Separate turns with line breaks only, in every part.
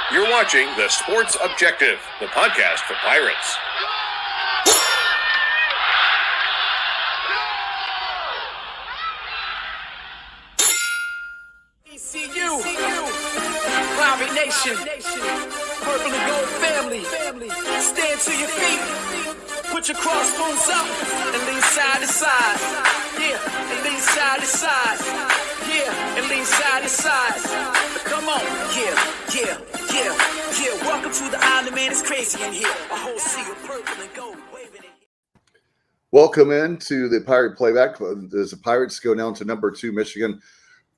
You're watching The Sports Objective, the podcast for Pirates.
ECU, Pirate Nation, Purple and Gold family, stand to your feet, put your crossbones up, and lean side to side, yeah, and lean side to side, yeah, and lean side to side. Come on, yeah. Welcome to the island, man. It's crazy in here. A whole sea of purple and gold waving in.
Welcome into the Pirate Playback. As the Pirates go down to number 2, Michigan,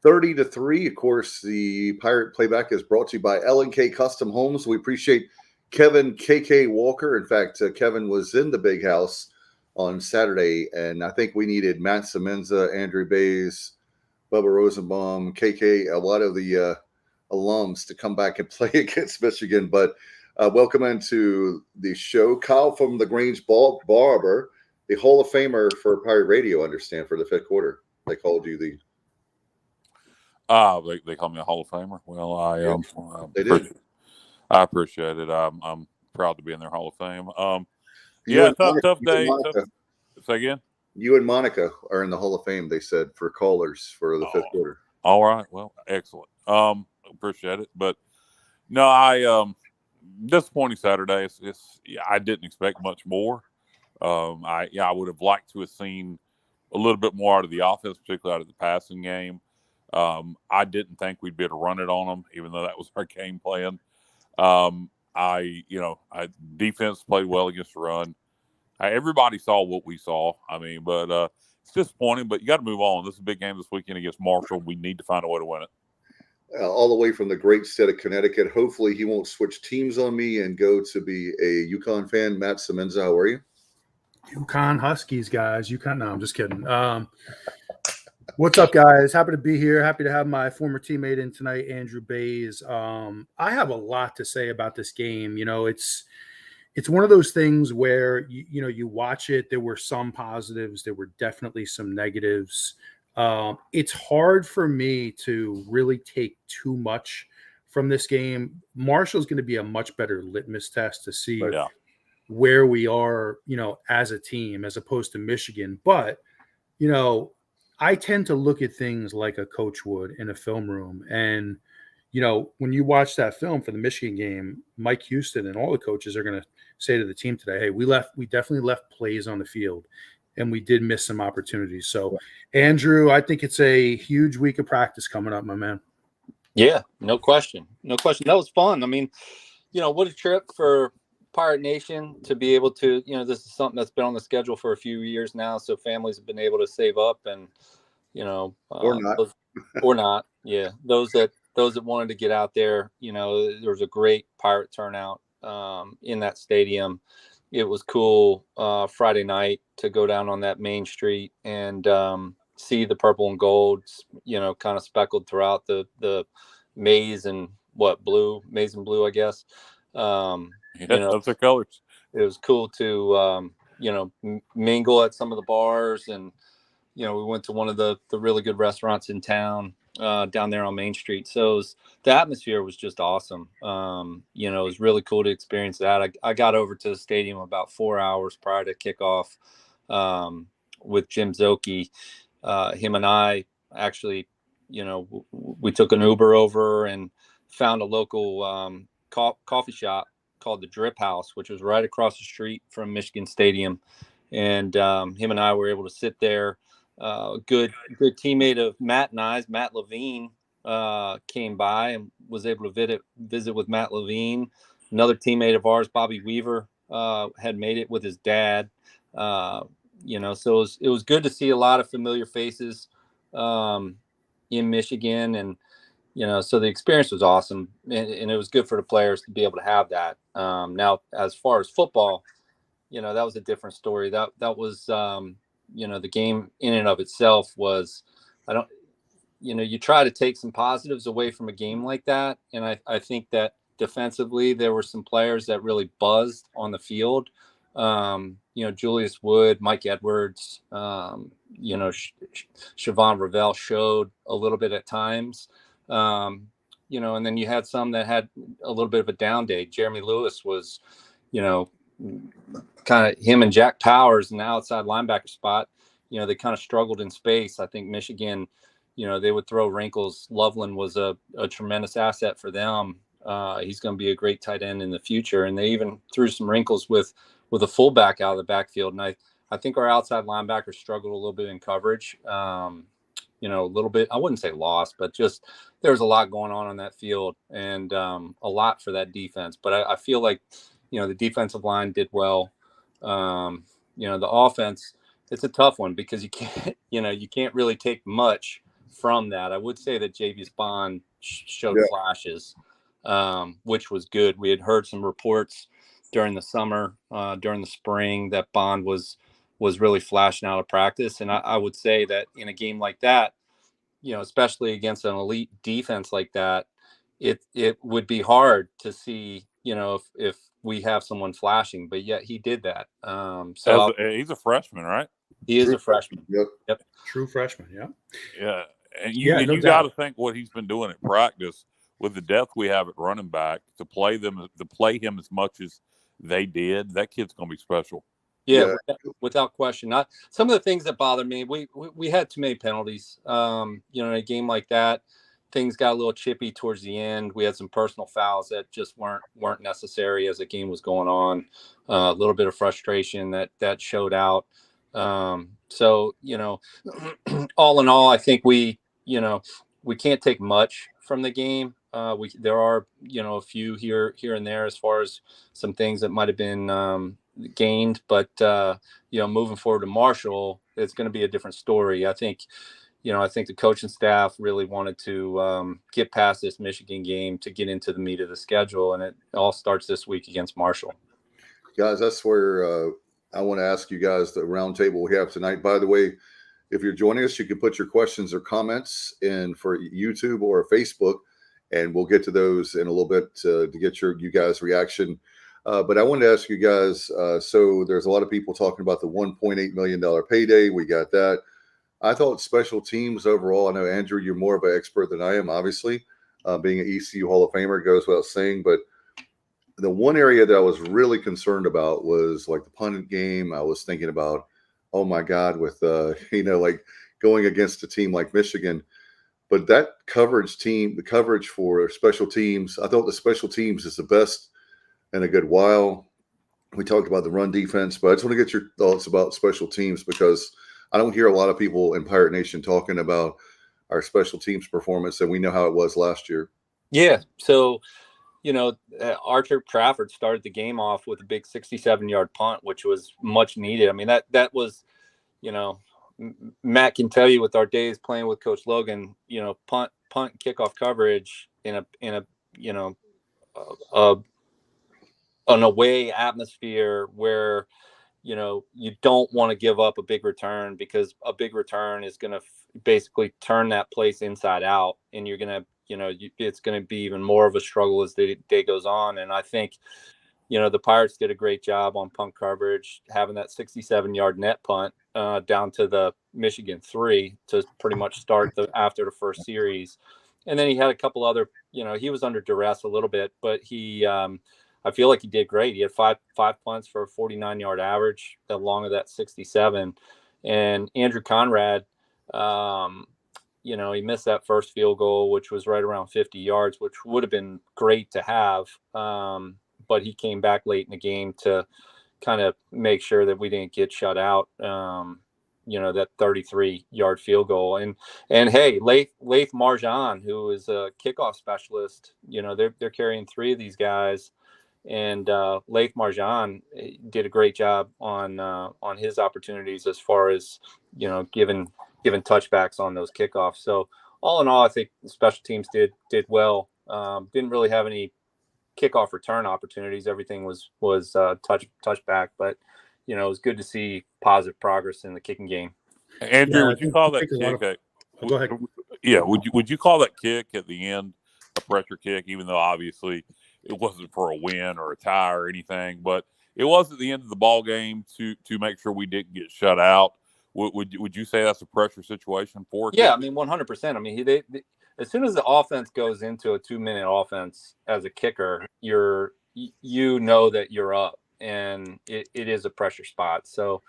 30-3. Of course, the Pirate Playback is brought to you by L&K Custom Homes. We appreciate Kevin KK Walker. In fact, Kevin was in the big house on Saturday, and I think we needed Matt Semenza, Andrew Bays, Bubba Rosenbaum, KK, a lot of the alums to come back and play against Michigan. But welcome into the show. Kyle from the Grange Barber, the Hall of Famer for Pirate Radio, I understand, for the fifth quarter. They called you the...
They call me a Hall of Famer. Well,
They did.
I appreciate it. I'm proud to be in their Hall of Fame. Tough day. Say again?
You and Monica are in the Hall of Fame, they said, for callers for the fifth quarter.
All right. Well, excellent. Appreciate it. But no, disappointing Saturday. I didn't expect much more. I would have liked to have seen a little bit more out of the offense, particularly out of the passing game. I didn't think we'd be able to run it on them, even though that was our game plan. Defense played well against the run. Everybody saw what we saw. But it's disappointing, but you got to move on. This is a big game this weekend against Marshall. We need to find a way to win it.
All the way from the great state of Connecticut. Hopefully he won't switch teams on me and go to be a UConn fan. Matt Semenza, how are you?
UConn Huskies, guys. No, I'm just kidding. What's up, guys? Happy to be here. Happy to have my former teammate in tonight, Andrew Bays. I have a lot to say about this game. You know, it's one of those things where, you watch it. There were some positives. There were definitely some negatives. It's hard for me to really take too much from this game. Marshall's going to be a much better litmus test to see where we are, as a team, as opposed to Michigan. But, I tend to look at things like a coach would in a film room. And, when you watch that film for the Michigan game, Mike Houston and all the coaches are going to say to the team today, hey, we definitely left plays on the field. And we did miss some opportunities. So, Andrew, I think it's a huge week of practice coming up, my man.
Yeah, no question. That was fun. What a trip for Pirate Nation to be able to, this is something that's been on the schedule for a few years now. So families have been able to save up and,
or
not. Yeah. Those that wanted to get out there, there was a great Pirate turnout in that stadium. It was cool Friday night to go down on that main street and see the purple and gold, kind of speckled throughout the maize and blue, I guess.
Those are colors.
It was cool to, mingle at some of the bars. And, we went to one of the really good restaurants in town down there on Main Street. So the atmosphere was just awesome. It was really cool to experience that. I got over to the stadium about 4 hours prior to kickoff with Jim Zoki. Him and I actually, we took an Uber over and found a local coffee shop called the Drip House, which was right across the street from Michigan Stadium. And him and I were able to sit there. Good teammate of Matt and I's, Matt Levine, came by and was able to visit with Matt Levine. Another teammate of ours, Bobby Weaver, had made it with his dad. So it was good to see a lot of familiar faces in Michigan. And, so the experience was awesome. And it was good for the players to be able to have that. Now, as far as football, that was a different story. That was, the game in and of itself was, you try to take some positives away from a game like that. And I think that defensively, there were some players that really buzzed on the field. Julius Wood, Mike Edwards, Siobhan Ravel showed a little bit at times. and then you had some that had a little bit of a down day. Jeremy Lewis was, kind of him and Jack Powers in the outside linebacker spot. They kind of struggled in space. I think Michigan, they would throw wrinkles. Loveland was a tremendous asset for them. He's going to be a great tight end in the future. And they even threw some wrinkles with a fullback out of the backfield. And I think our outside linebackers struggled a little bit in coverage. A little bit, I wouldn't say lost, but just there was a lot going on that field and a lot for that defense. But I feel like, the defensive line did well. The offense, it's a tough one because you can't really take much from that. I would say that Javius Bond showed flashes, which was good. We had heard some reports during the summer, during the spring, that Bond was really flashing out of practice. And I would say that in a game like that, especially against an elite defense like that, it would be hard to see, if we have someone flashing, but yet he did that.
He's a freshman, right?
He is a freshman.
Yep.
True freshman. Yeah.
Yeah. And you got to think what he's been doing at practice with the depth we have at running back to play him as much as they did. That kid's going to be special.
Yeah, without question. Not some of the things that bother me. We had too many penalties. In a game like that, things got a little chippy towards the end. We had some personal fouls that just weren't necessary as the game was going on. A little bit of frustration that showed out. So all in all, I think we can't take much from the game. There are a few here and there as far as some things that might have been gained, but moving forward to Marshall, it's going to be a different story. I think the coaching staff really wanted to get past this Michigan game to get into the meat of the schedule, and it all starts this week against Marshall.
Guys, that's where I want to ask you guys the round table we have tonight. By the way, if you're joining us, you can put your questions or comments in for YouTube or Facebook, and we'll get to those in a little bit to get you guys' reaction. But I wanted to ask you guys, so there's a lot of people talking about the $1.8 million payday. We got that. I thought special teams overall, I know, Andrew, you're more of an expert than I am, obviously. Being an ECU Hall of Famer goes without saying. But the one area that I was really concerned about was like the punt game. I was thinking about, oh, my God, with, like going against a team like Michigan. But that the coverage for special teams, I thought the special teams is the best in a good while. We talked about the run defense, but I just want to get your thoughts about special teams because I don't hear a lot of people in Pirate Nation talking about our special teams performance, and we know how it was last year.
Yeah. So, Archer Trafford started the game off with a big 67-yard punt, which was much needed. I mean, that was, Matt can tell you with our days playing with Coach Logan, punt, kickoff coverage in an away atmosphere where, you don't want to give up a big return because a big return is going to basically turn that place inside out, and you're going to, it's going to be even more of a struggle as the day goes on. And I think, the Pirates did a great job on punt coverage, having that 67-yard net punt down to the Michigan 3 to pretty much start after the first series. And then he had a couple other, he was under duress a little bit, but he, I feel like he did great. He had five punts for a 49-yard average along with that 67. And Andrew Conrad, he missed that first field goal, which was right around 50 yards, which would have been great to have. But he came back late in the game to kind of make sure that we didn't get shut out. That 33-yard field goal. And hey, Laith Marjan, who is a kickoff specialist, they're carrying three of these guys. And Laith Marjan did a great job on his opportunities as far as, giving touchbacks on those kickoffs. So all in all, I think the special teams did well. Didn't really have any kickoff return opportunities. Everything was touchback, but it was good to see positive progress in the kicking game.
Andrew, would you call that kick?
Go ahead.
Yeah, would you call that kick at the end a pressure kick, even though obviously it wasn't for a win or a tie or anything, but it was at the end of the ball game to make sure we didn't get shut out. Would you say that's a pressure situation for?
Yeah, I mean 100%. I mean as soon as the offense goes into a 2-minute offense as a kicker, you know that you're up, and it is a pressure spot. So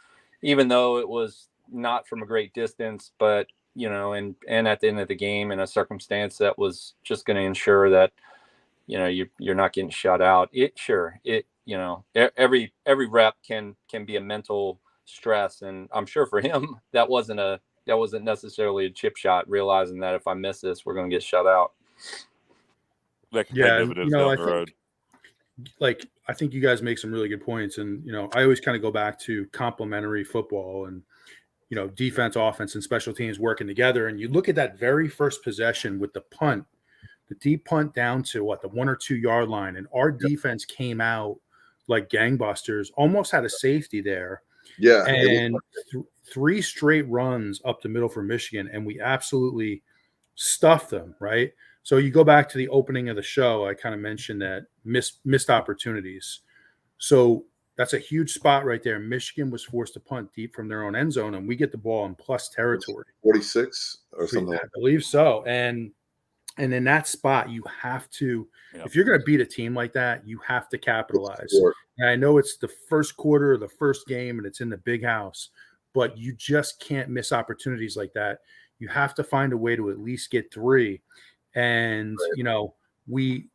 even though it was not from a great distance, but and at the end of the game, in a circumstance that was just going to ensure that you're not getting shut out. Every rep can be a mental stress, and I'm sure for him that wasn't necessarily a chip shot, realizing that if I miss this, we're going to get shut out.
That could pay dividends down the road.
I think you guys make some really good points, and I always kind of go back to complementary football and defense, offense, and special teams working together. And you look at that very first possession with the punt, the deep punt down to the 1 or 2 yard line, and our defense came out like gangbusters, almost had a safety there.
Yeah,
and 3 straight runs up the middle for Michigan, and we absolutely stuffed them, right? So you go back to the opening of the show, I kind of mentioned that missed opportunities. So that's a huge spot right there. Michigan was forced to punt deep from their own end zone, and we get the ball in plus territory.
46 or something.
I believe so. And in that spot, you have to, if you're going to beat a team like that, you have to capitalize. And I know it's the first quarter of the first game and it's in the big house, but you just can't miss opportunities like that. You have to find a way to at least get 3. And, we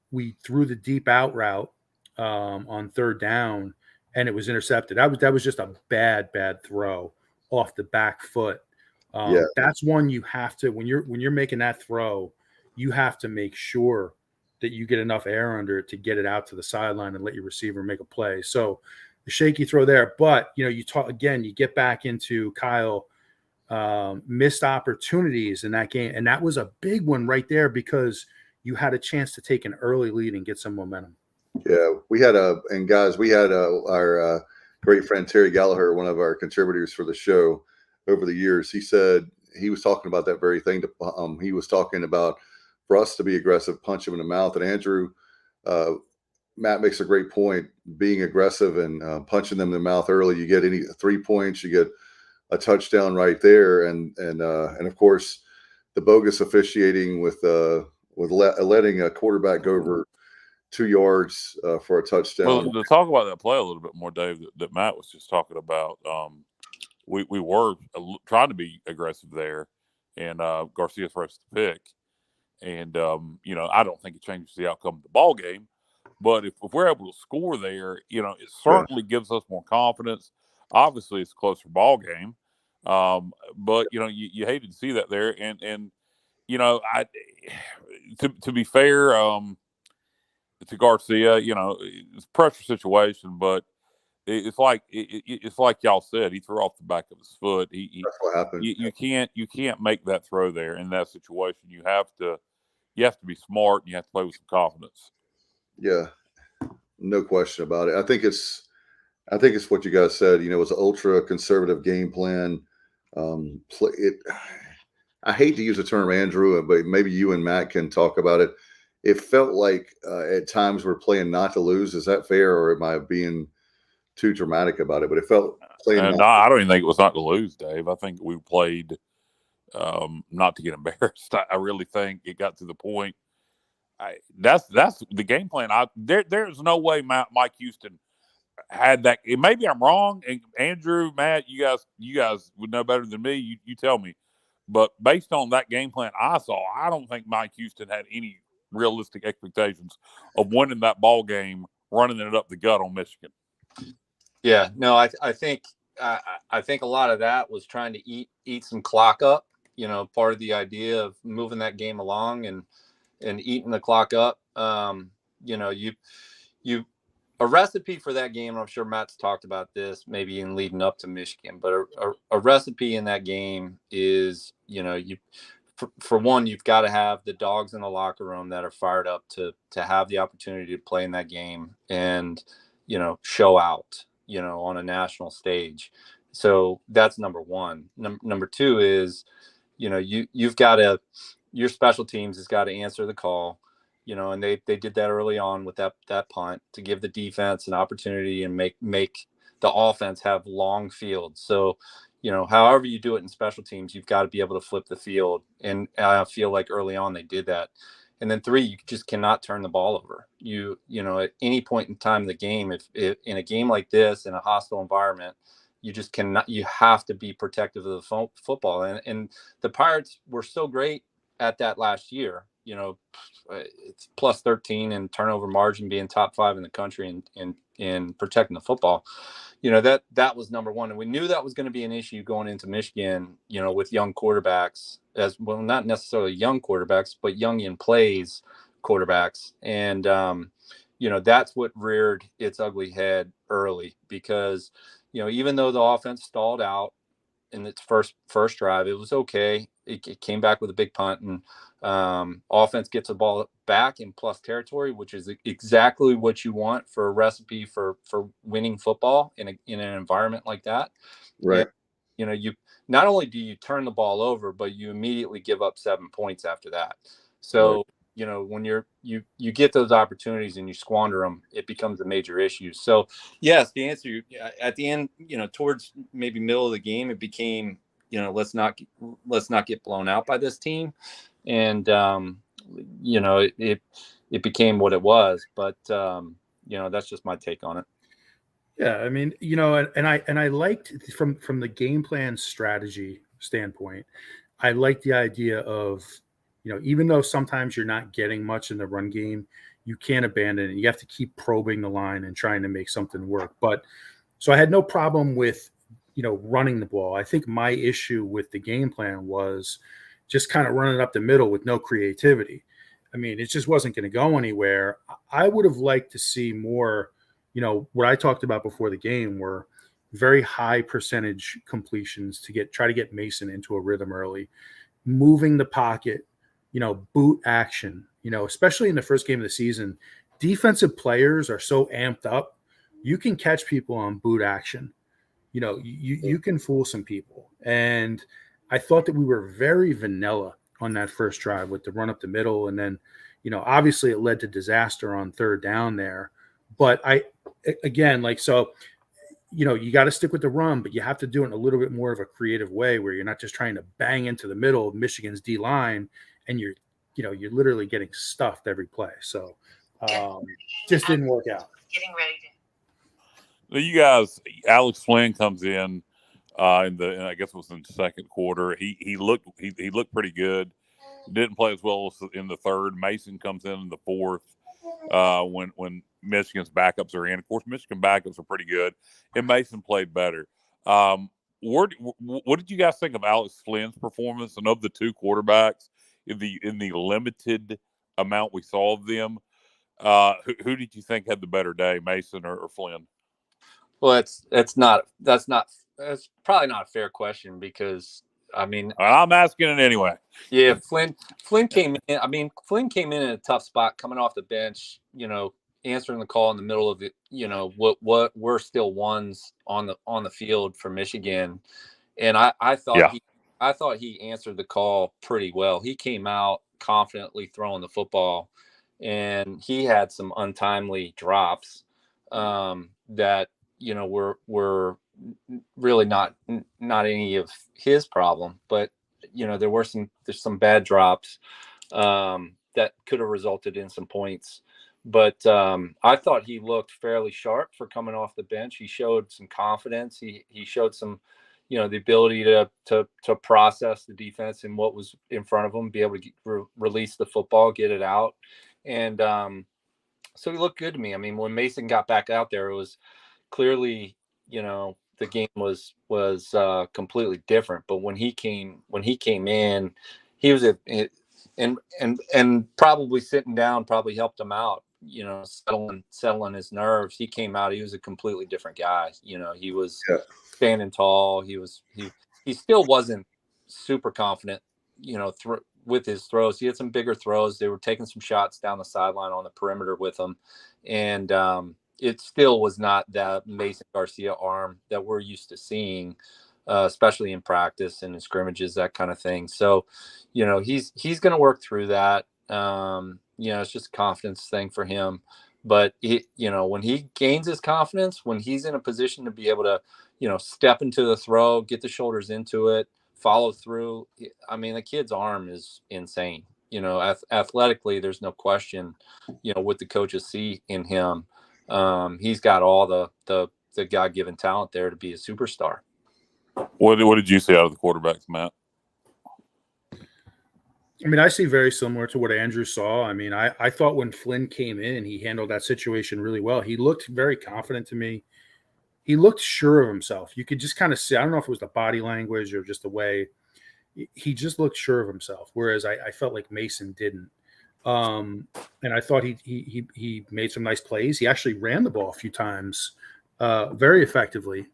threw the deep out route on 3rd down, and it was intercepted. That was just a bad throw off the back foot. That's one you have to, when you're making that throw, you have to make sure that you get enough air under it to get it out to the sideline and let your receiver make a play. So the shaky throw there, but you get back into Kyle missed opportunities in that game, and that was a big one right there because you had a chance to take an early lead and get some momentum.
Yeah, we had our great friend Terry Gallagher, one of our contributors for the show over the years. He said he was talking about that very thing. He was talking about for us to be aggressive, punch him in the mouth. And Andrew, Matt makes a great point. Being aggressive and punching them in the mouth early, you get 3 points, you get a touchdown right there, and of course the bogus officiating with letting a quarterback go over 2 yards for a touchdown.
Well, to talk about that play a little bit more, Dave, that Matt was just talking about, we were trying to be aggressive there, and Garcia first to pick, and I don't think it changes the outcome of the ball game, but if we're able to score there, it certainly gives us more confidence. Obviously, it's a closer ball game, but you hated to see that there, and to be fair, to Garcia, it's a pressure situation, but it's like y'all said, he threw off the back of his foot.
That's what happened.
You can't make that throw there in that situation. You have to be smart, and you have to play with some confidence.
Yeah, no question about it. I think it's what you guys said. It was an ultra conservative game plan. I hate to use the term, Andrew, but maybe you and Matt can talk about it. It felt like at times we're playing not to lose. Is that fair, or am I being too dramatic about it? But it felt playing.
No, I don't even think it was not to lose, Dave. I think we played not to get embarrassed. I really think it got to the point. That's the game plan. There's no way Mike Houston had that. Maybe I'm wrong, and Andrew, Matt, you guys would know better than me. You tell me. But based on that game plan I saw, I don't think Mike Houston had any realistic expectations of winning that ball game, running it up the gut on Michigan.
Yeah, no, I think a lot of that was trying to eat some clock up. Part of the idea of moving that game along and eating the clock up. You a recipe for that game. I'm sure Matt's talked about this maybe in leading up to Michigan, but a recipe in that game is for one, you've got to have the dogs in the locker room that are fired up to have the opportunity to play in that game and show out on a national stage. So that's number one. Number two is you've got to, your special teams has got to answer the call. And they did that early on with that punt to give the defense an opportunity and make the offense have long fields. So, however you do it in special teams, you've got to be able to flip the field. And I feel like early on they did that. And then 3, you just cannot turn the ball over. At any point in time in the game, if in a game like this, in a hostile environment, you just cannot, you have to be protective of the football. And the Pirates were so great at that last year. It's plus 13 and turnover margin, being top 5 in the country in protecting the football. That was number one. And we knew that was going to be an issue going into Michigan, with young quarterbacks, as well, not necessarily young quarterbacks, but young in plays quarterbacks. And, that's what reared its ugly head early, because, even though the offense stalled out in its first drive, it was okay. It came back with a big punt, and offense gets the ball back in plus territory, which is exactly what you want for a recipe for winning football in an environment like that.
Right.
And, you not only do you turn the ball over, but you immediately give up 7 points after that. So, right. When you get those opportunities and you squander them, it becomes a major issue. So yes, the answer at the end, towards maybe middle of the game, it became, let's not get blown out by this team. And, it became what it was, but, that's just my take on it.
Yeah. I mean, and I liked from the game plan strategy standpoint, I like the idea of, even though sometimes you're not getting much in the run game, you can't abandon it. You have to keep probing the line and trying to make something work. But so I had no problem with, running the ball. I think my issue with the game plan was just kind of running up the middle with no creativity. I mean, it just wasn't going to go anywhere. I would have liked to see more, what I talked about before the game were very high percentage completions to try to get Mason into a rhythm early, moving the pocket, boot action, especially in the first game of the season. Defensive players are so amped up. You can catch people on boot action. You can fool some people. And I thought that we were very vanilla on that first drive with the run up the middle. And then, obviously it led to disaster on third down there. But you got to stick with the run, but you have to do it in a little bit more of a creative way where you're not just trying to bang into the middle of Michigan's D line and you're literally getting stuffed every play. So just didn't work out.
Getting ready to.
You guys, Alex Flynn comes in I guess it was in the second quarter. He looked pretty good. Didn't play as well in the third. Mason comes in the fourth when Michigan's backups are in. Of course, Michigan backups are pretty good, and Mason played better. What did you guys think of Alex Flynn's performance and of the two quarterbacks in the limited amount we saw of them? Who did you think had the better day, Mason or Flynn?
Well, that's probably not a fair question, because I mean,
I'm asking it anyway.
Yeah, Flynn came in. I mean, Flynn came in a tough spot coming off the bench, answering the call in the middle of it, what we're still ones on the field for Michigan. And I thought he answered the call pretty well. He came out confidently throwing the football, and he had some untimely drops that were really not any of his problem, but there's some bad drops that could have resulted in some points. But I thought he looked fairly sharp for coming off the bench. He showed some confidence. He showed some, the ability to process the defense and what was in front of him, be able to release the football, get it out. And so he looked good to me. I mean, when Mason got back out there, it was clearly, the game was completely different. But when he came in, he was and probably sitting down probably helped him out, settling his nerves. He came out, he was a completely different guy. He was standing tall. He still wasn't super confident, with his throws. He had some bigger throws. They were taking some shots down the sideline on the perimeter with him. And it still was not that Mason Garcia arm that we're used to seeing, especially in practice and in scrimmages, that kind of thing. So, he's going to work through that. It's just a confidence thing for him. But when he gains his confidence, when he's in a position to be able to, step into the throw, get the shoulders into it, follow through. I mean, the kid's arm is insane. Athletically, there's no question, what the coaches see in him. He's got all the God-given talent there to be a superstar.
What did you see out of the quarterbacks, Matt?
I mean, I see very similar to what Andrew saw. I mean, I thought when Flynn came in, he handled that situation really well. He looked very confident to me. He looked sure of himself. You could just kind of see, I don't know if it was the body language or just the way he just looked sure of himself. Whereas I felt like Mason didn't. And I thought he made some nice plays. He actually ran the ball a few times very effectively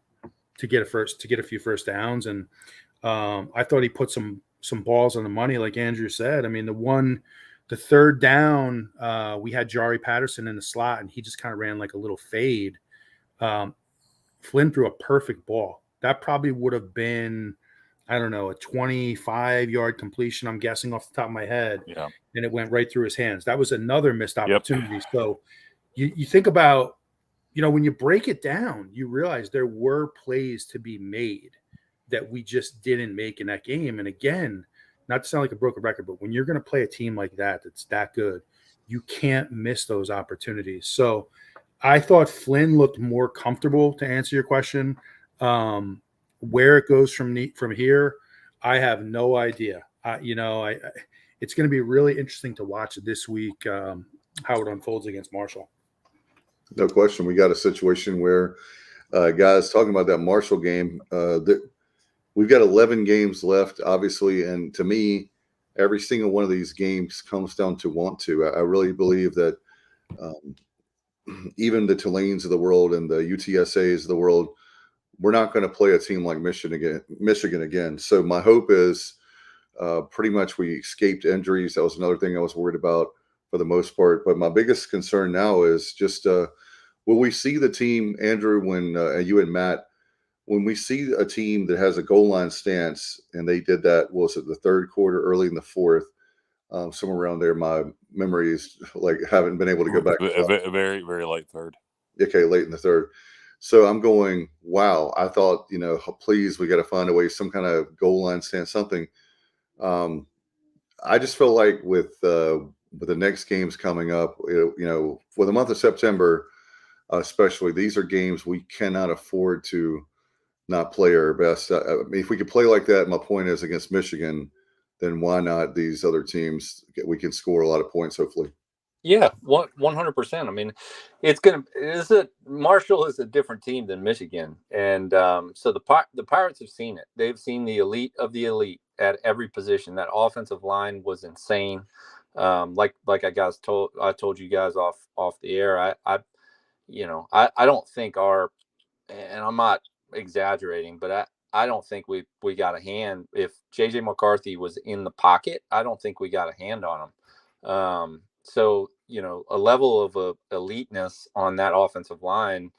to get a few first downs. And I thought he put some balls on the money, like Andrew said. I mean, the third down, we had Jari Patterson in the slot, and he just kind of ran like a little fade. Flynn threw a perfect ball. That probably would have been, I don't know, a 25-yard completion, I'm guessing off the top of my head.
Yeah.
And it went right through his hands. That was another missed opportunity. Yep. So you think about, when you break it down, you realize there were plays to be made that we just didn't make in that game. And again, not to sound like a broken record, but when you're going to play a team like that, that's that good, you can't miss those opportunities. So I thought Flynn looked more comfortable, to answer your question. Where it goes from here, I have no idea. It's going to be really interesting to watch this week how it unfolds against Marshall.
No question. We got a situation where guys talking about that Marshall game, we've got 11 games left, obviously. And to me, every single one of these games comes down to want to. I really believe that even the Tulanes of the world and the UTSAs of the world, we're not going to play a team like Michigan again. So my hope is pretty much we escaped injuries. That was another thing I was worried about for the most part. But my biggest concern now is just will we see the team, Andrew, when you and Matt, when we see a team that has a goal line stance, and they did that, was it the third quarter, early in the fourth, somewhere around there. My memories haven't been able to go back.
A very, very late third.
Okay, late in the third. So I'm going, wow. I thought, please, we got to find a way, some kind of goal line stance, something. I just feel like with the next games coming up, for the month of September, especially, these are games we cannot afford to not play our best. I mean, if we could play like that, my point is against Michigan, then why not these other teams? We can score a lot of points, hopefully.
Yeah, 100%. I mean, Marshall is a different team than Michigan, and so the Pirates have seen it. They've seen the elite of the elite at every position. That offensive line was insane. Like I told you guys off the air. I don't think and I'm not exaggerating, but I don't think we got a hand. If JJ McCarthy was in the pocket, I don't think we got a hand on him. So, a level of eliteness on that offensive line.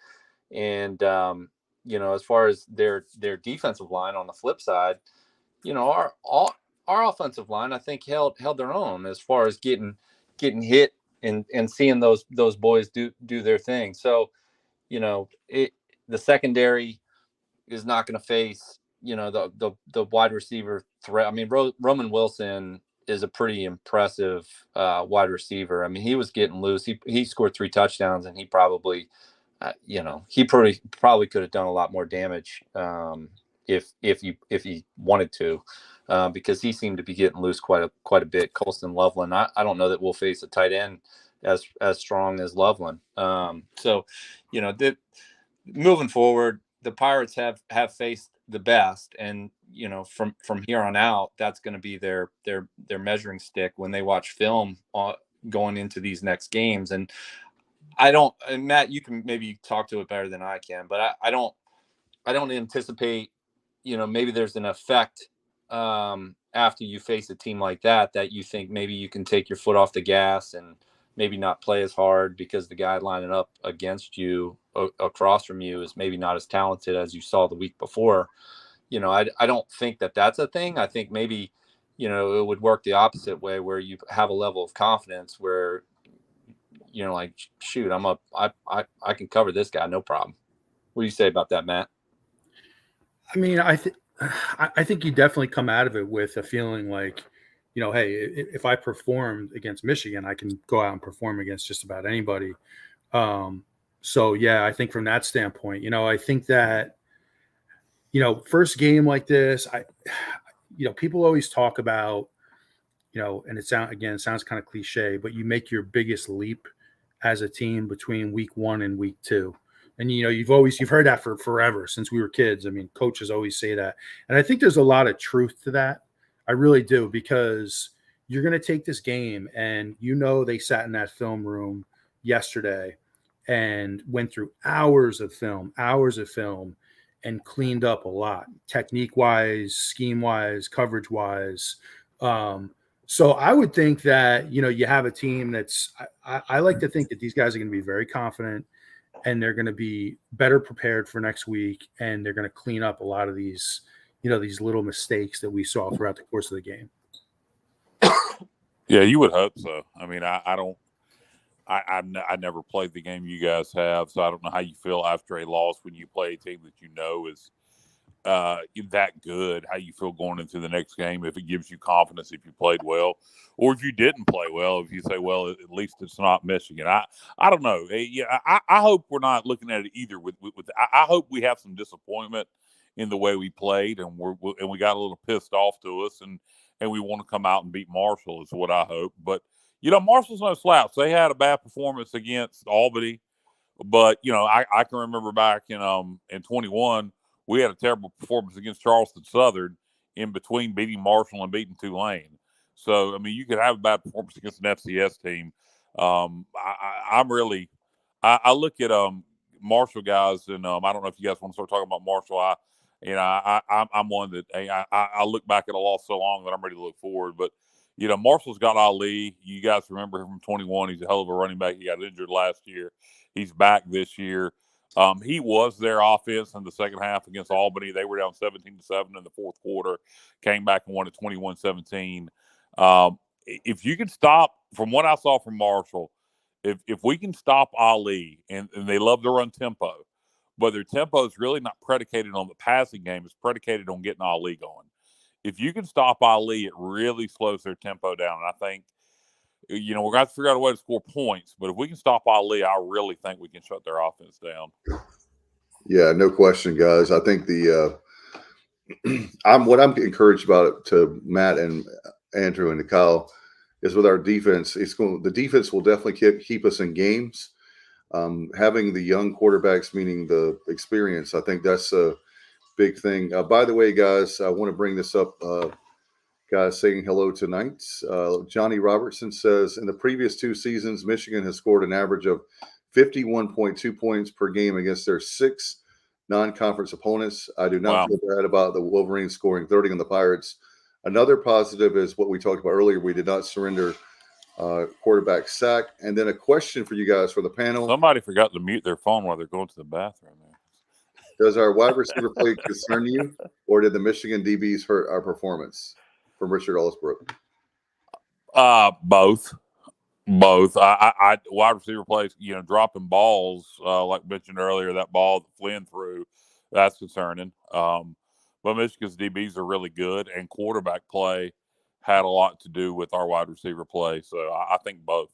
And, as far as their defensive line on the flip side, our offensive line, I think held their own as far as getting hit and seeing those boys do their thing. So, the secondary is not going to face, the wide receiver threat. I mean, Roman Wilson is a pretty impressive wide receiver. I mean, he was getting loose. He scored 3 touchdowns, and he probably, he probably could have done a lot more damage if he wanted to, because he seemed to be getting loose quite a bit. Colston Loveland, I don't know that we'll face a tight end as strong as Loveland. So, moving forward, the Pirates have faced the best, and from here on out, that's going to be their measuring stick when they watch film going into these next games. And Matt, you can maybe talk to it better than I can, but I don't anticipate, maybe there's an effect after you face a team like that you think maybe you can take your foot off the gas and maybe not play as hard because the guy lining up against you across from you is maybe not as talented as you saw the week before. I don't think that's a thing. I think maybe, it would work the opposite way, where you have a level of confidence where, like, shoot, I can cover this guy, no problem. What do you say about that, Matt?
I mean, I think you definitely come out of it with a feeling like, hey, if I performed against Michigan, I can go out and perform against just about anybody. So yeah, I think from that standpoint, I think that, first game like this, people always talk about, and it sounds kind of cliche, but you make your biggest leap as a team between week 1 and week 2. And you've heard that for forever since we were kids. I mean, coaches always say that. And I think there's a lot of truth to that. I really do, because you're going to take this game and they sat in that film room yesterday and went through hours of film and cleaned up a lot, technique wise, scheme wise, coverage wise. So I would think that, you have a team that's, I like to think that these guys are going to be very confident and they're going to be better prepared for next week. And they're going to clean up a lot of these, these little mistakes that we saw throughout the course of the game.
Yeah, you would hope so. I mean, I never played the game you guys have, so I don't know how you feel after a loss when you play a team that is that good. How you feel going into the next game, if it gives you confidence if you played well, or if you didn't play well. If you say, well, at least it's not Michigan. I don't know. Yeah, I hope we're not looking at it either. I hope we have some disappointment in the way we played, and we got a little pissed off to us, and we want to come out and beat Marshall is what I hope. But Marshall's no slouch. They had a bad performance against Albany, but I can remember back in 21, we had a terrible performance against Charleston Southern in between beating Marshall and beating Tulane. So I mean, you could have a bad performance against an FCS team. I look at Marshall guys, and I don't know if you guys want to start talking about Marshall. I'm one that I look back at a loss so long that I'm ready to look forward. But Marshall's got Ali. You guys remember him from 21. He's a hell of a running back. He got injured last year. He's back this year. He was their offense in the second half against Albany. They were down 17-7 in the fourth quarter, came back and won at 21-17. If you can stop, from what I saw from Marshall, if we can stop Ali, and they love to run tempo, but their tempo is really not predicated on the passing game. It's predicated on getting Ali going. If you can stop Ali, it really slows their tempo down. And I think, we're going to have to figure out a way to score points. But if we can stop Ali, I really think we can shut their offense down.
Yeah, no question, guys. I think what I'm encouraged about to Matt and Andrew and Kyle is with our defense. The defense will definitely keep us in games. Having the young quarterbacks, meaning the experience, I think that's a big thing. By the way, guys, I want to bring this up. Guys saying hello tonight. Johnny Robertson says, in the previous 2 seasons, Michigan has scored an average of 51.2 points per game against their 6 non-conference opponents. I do not feel bad about the Wolverines scoring 30 on the Pirates. Another positive is what we talked about earlier. We did not surrender quarterback sack. And then a question for you guys for the panel.
Somebody forgot to mute their phone while they're going to the bathroom.
Does our wide receiver play concern you, or did the Michigan DBs hurt our performance? From Richard Ollisbrook.
Both. I wide receiver plays, dropping balls, like mentioned earlier, that ball that Flynn threw, that's concerning. But Michigan's DBs are really good, and quarterback play had a lot to do with our wide receiver play. So I think both.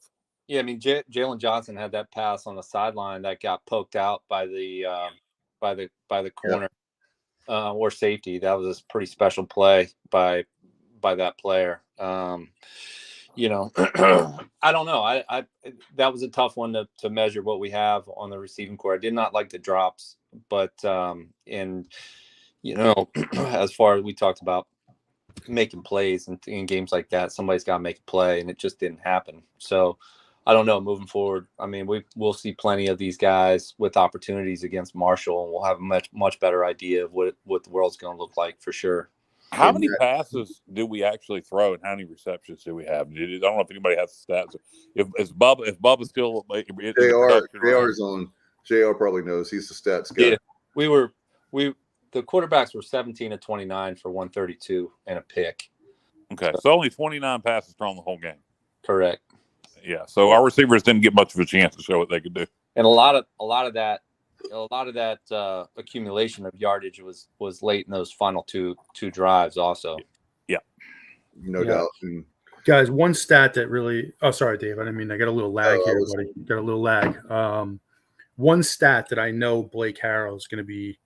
Yeah, I mean, Jalen Johnson had that pass on the sideline that got poked out by the corner or safety. That was a pretty special play by that player. I don't know. I that was a tough one to measure what we have on the receiving core. I did not like the drops, but as far as we talked about making plays in games like that, somebody's got to make a play, and it just didn't happen. So I don't know. Moving forward, I mean, we'll see plenty of these guys with opportunities against Marshall, and we'll have a much better idea of what the world's going to look like for sure.
How many passes did we actually throw, and how many receptions do we have? I don't know if anybody has the stats. If Bubba's still
JR's on. JR probably knows. He's the stats guy.
Yeah, the quarterbacks were 17 of 29 for 132 and a pick.
Okay, so only 29 passes thrown the whole game.
Correct.
Yeah, so our receivers didn't get much of a chance to show what they could do.
And a lot of that a lot of that accumulation of yardage was late in those final two drives also.
No doubt. And,
guys, one stat that really – oh, sorry, Dave. I didn't mean – I got a little lag here, buddy. Got a little lag. One stat that I know Blake Harrell is going to be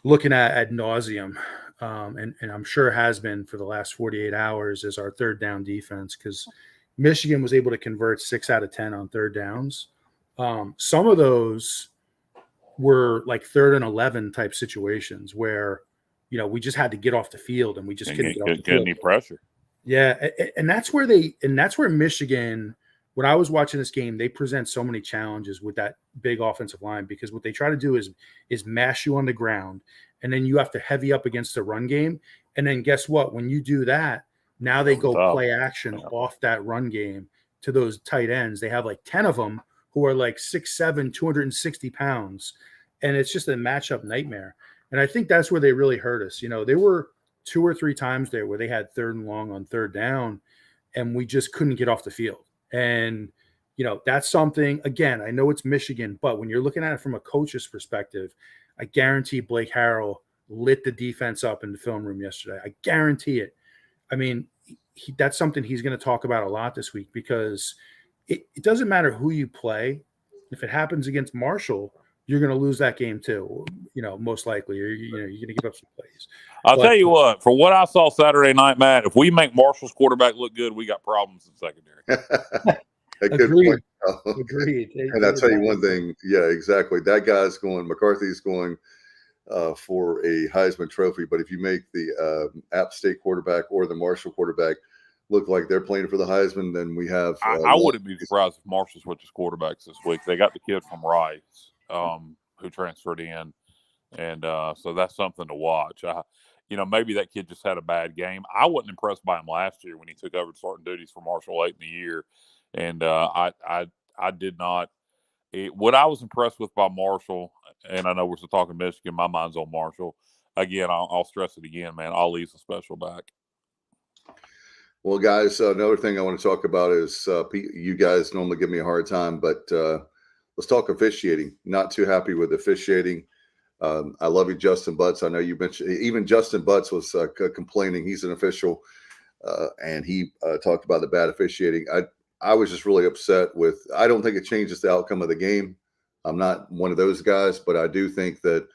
looking at ad nauseum, and I'm sure has been for the last 48 hours, is our third down defense, because Michigan was able to convert 6 out of 10 on third downs. Some of those were like 3rd and 11 type situations where, we just had to get off the field and we just couldn't get
any pressure.
Yeah, and that's where Michigan, when I was watching this game, they present so many challenges with that big offensive line, because what they try to do is mash you on the ground, and then you have to heavy up against the run game. And then guess what? When you do that, now they go play action off that run game to those tight ends. They have like 10 of them who are like 6'7", 260 pounds. And it's just a matchup nightmare. And I think that's where they really hurt us. There were 2 or 3 times there where they had 3rd and long on 3rd down, and we just couldn't get off the field. And, that's something, again, I know it's Michigan, but when you're looking at it from a coach's perspective, I guarantee Blake Harrell lit the defense up in the film room yesterday. I guarantee it. I mean, that's something he's going to talk about a lot this week, because it doesn't matter who you play. If it happens against Marshall, you're going to lose that game too, most likely. Or, you're going to give up some plays.
I'll tell you what, for what I saw Saturday night, Matt, if we make Marshall's quarterback look good, we got problems in secondary.
Agreed.
Agreed. And I'll tell you one thing. Yeah, exactly. That guy's going, McCarthy's going for a Heisman Trophy. But if you make the App State quarterback or the Marshall quarterback look like they're playing for the Heisman, then we have.
I wouldn't be surprised if Marshall switches quarterbacks this week. They got the kid from Rice who transferred in, and so that's something to watch. Maybe that kid just had a bad game. I wasn't impressed by him last year when he took over starting duties for Marshall late in the year, and I did not. What I was impressed with by Marshall, and I know we're still talking Michigan, my mind's on Marshall. Again, I'll stress it again, man. Ali's a special back.
Well, guys, another thing I want to talk about is you guys normally give me a hard time, but let's talk officiating. Not too happy with officiating. I love you, Justin Butts. I know you mentioned even Justin Butts was complaining. He's an official, and he talked about the bad officiating. I was just really upset with. I don't think it changes the outcome of the game. I'm not one of those guys, but I do think that,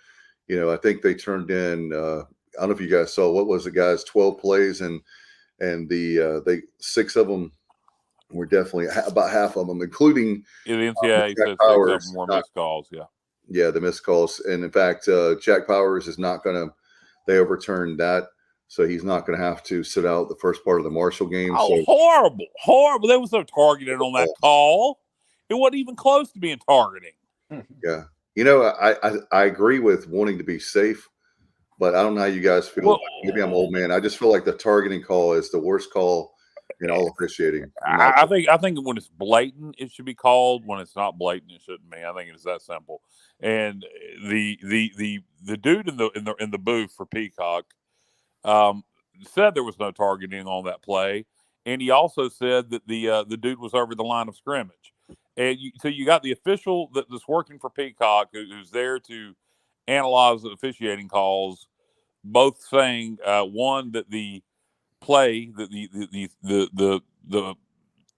I think they turned in. I don't know if you guys saw what was the guys 12 plays and the 6 of them were definitely about half of them, including
the NCAA said 6 of them were missed calls.
Yeah, the missed calls. And in fact, Jack Powers is not going to. They overturned that, so he's not going to have to sit out the first part of the Marshall game.
Oh,
so.
horrible! There was no targeting on that call. It wasn't even close to being targeting.
Yeah, I agree with wanting to be safe. But I don't know how you guys feel.
Well,
maybe I'm old man. I just feel like the targeting call is the worst call in all officiating.
I think when it's blatant, it should be called. When it's not blatant, it shouldn't be. I think it's that simple. And the dude in the booth for Peacock said there was no targeting on that play, and he also said that the dude was over the line of scrimmage. And so you got the official that's working for Peacock who's there to analyze the officiating calls, both saying one that the play that the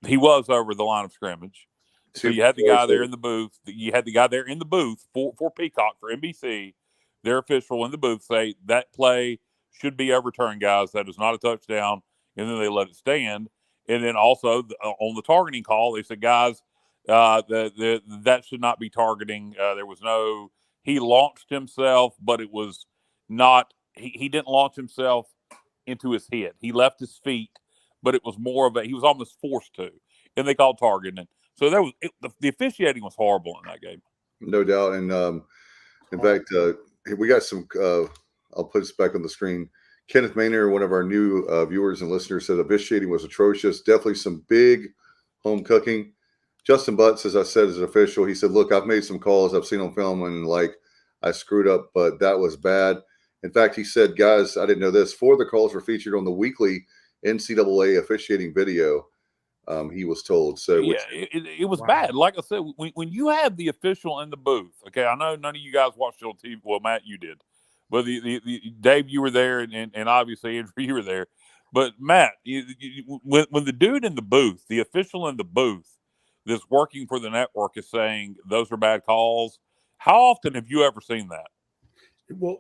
he was over the line of scrimmage. So you had the guy there in the booth. You had the guy there in the booth for Peacock for NBC. Their official in the booth say that play should be overturned, guys. That is not a touchdown, and then they let it stand. And then also on the targeting call, they said, guys, that should not be targeting. There was no. He launched himself, but it was not. He didn't launch himself into his head. He left his feet, but it was more of a. He was almost forced to, and they called targeting. So there was the officiating was horrible in that game.
No doubt, and in fact, we got some. I'll put this back on the screen. Kenneth Maynard, one of our new viewers and listeners, said officiating was atrocious. Definitely some big home cooking. Justin Butts, as I said, is an official. He said, look, I've made some calls I've seen on film and I screwed up, but that was bad. In fact, he said, guys, I didn't know this. 4 of the calls were featured on the weekly NCAA officiating video. He was told. So
yeah, it was bad. Like I said, when you have the official in the booth, okay, I know none of you guys watched it on TV. Well, Matt, you did, but the Dave, you were there, and obviously Andrew, you were there. But Matt, when the dude in the booth, the official in the booth, that's working for the network is saying those are bad calls. How often have you ever seen that?
Well,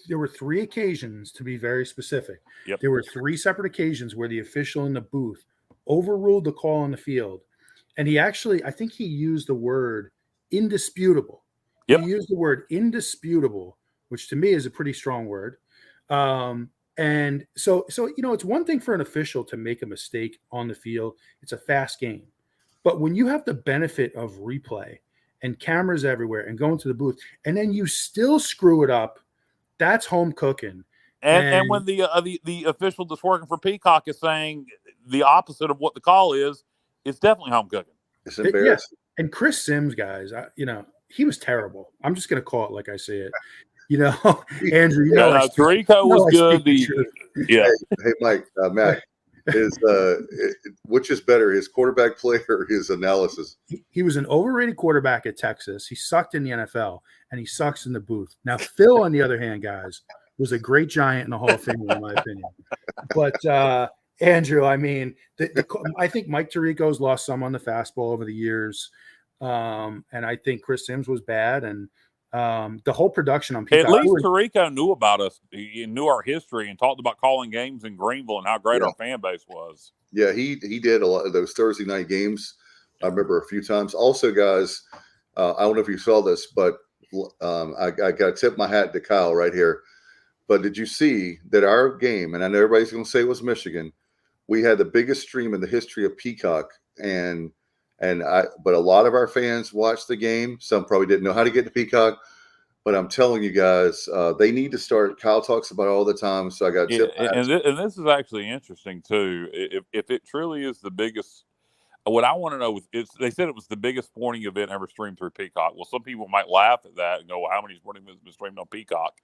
there were 3 occasions, to be very specific.
Yep.
There were 3 separate occasions where the official in the booth overruled the call on the field. And he actually, I think he used the word indisputable.
Yep.
He used the word indisputable, which to me is a pretty strong word. And so, it's one thing for an official to make a mistake on the field. It's a fast game. But when you have the benefit of replay and cameras everywhere and going to the booth, and then you still screw it up, that's home cooking.
And when the official that's working for Peacock is saying the opposite of what the call is, it's definitely home cooking.
It's embarrassing.
Yeah. And Chris Sims, guys, he was terrible. I'm just going to call it like I say it. Andrew,
Tirico was good.
Hey, Mike, Matt, which is better, his quarterback play or his analysis?
He was an overrated quarterback at Texas. He sucked in the NFL, and he sucks in the booth. Now, Phil, on the other hand, guys, was a great Giant in the Hall of Fame, in my opinion. But Andrew, I mean, I think Mike Tirico's lost some on the fastball over the years, and I think Chris Sims was bad, and the whole production on Peacock.
At least Tirico knew about us. He knew our history and talked about calling games in Greenville and how great our fan base was.
Yeah, he did a lot of those Thursday night games. I remember a few times. Also, guys, I don't know if you saw this, but I got to tip my hat to Kyle right here. But did you see that our game, and I know everybody's going to say it was Michigan, we had the biggest stream in the history of Peacock, but a lot of our fans watched the game. Some probably didn't know how to get to Peacock, but I'm telling you guys, they need to start. Kyle talks about it all the time, so I got to tip.
And this is actually interesting too. If it truly is the biggest, what I want to know is, they said it was the biggest sporting event ever streamed through Peacock. Well, some people might laugh at that and go, well, how many sporting events have been streamed on Peacock?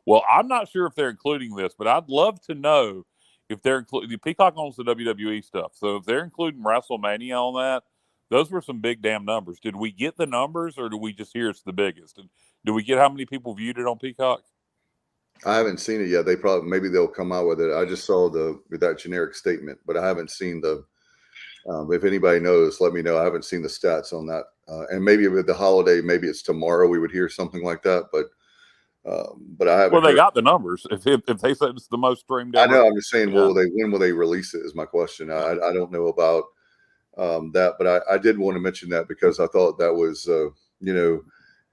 Well, I'm not sure if they're including this, but I'd love to know if they're including. Peacock owns the WWE stuff, so if they're including WrestleMania on that, those were some big damn numbers. Did we get the numbers, or do we just hear it's the biggest? And do we get how many people viewed it on Peacock?
I haven't seen it yet. Maybe they'll come out with it. I just saw that generic statement, but I haven't seen the. If anybody knows, let me know. I haven't seen the stats on that. And maybe with the holiday, maybe it's tomorrow we would hear something like that. But I haven't.
Well, they got the numbers. If they said it's the most streamed ever.
I know. I'm just saying. Yeah. When will they release it? Is my question. I don't know about that, but I did want to mention that because I thought that was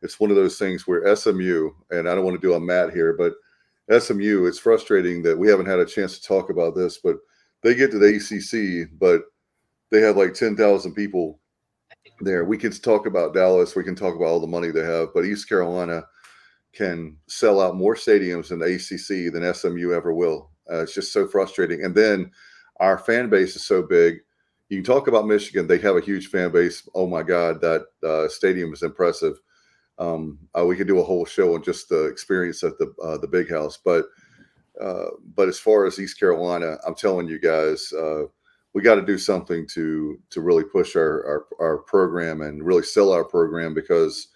it's one of those things where SMU, and I don't want to do a Matt here, but SMU. It's frustrating that we haven't had a chance to talk about this, but they get to the ACC, but they have like 10,000 people there. We can talk about Dallas. We can talk about all the money they have, but East Carolina can sell out more stadiums in the ACC than SMU ever will. It's just so frustrating. And then our fan base is so big. You can talk about Michigan. They have a huge fan base. Oh, my God, that stadium is impressive. We could do a whole show on just the experience at the Big House. But as far as East Carolina, I'm telling you guys, we got to do something to really push our program and really sell our program because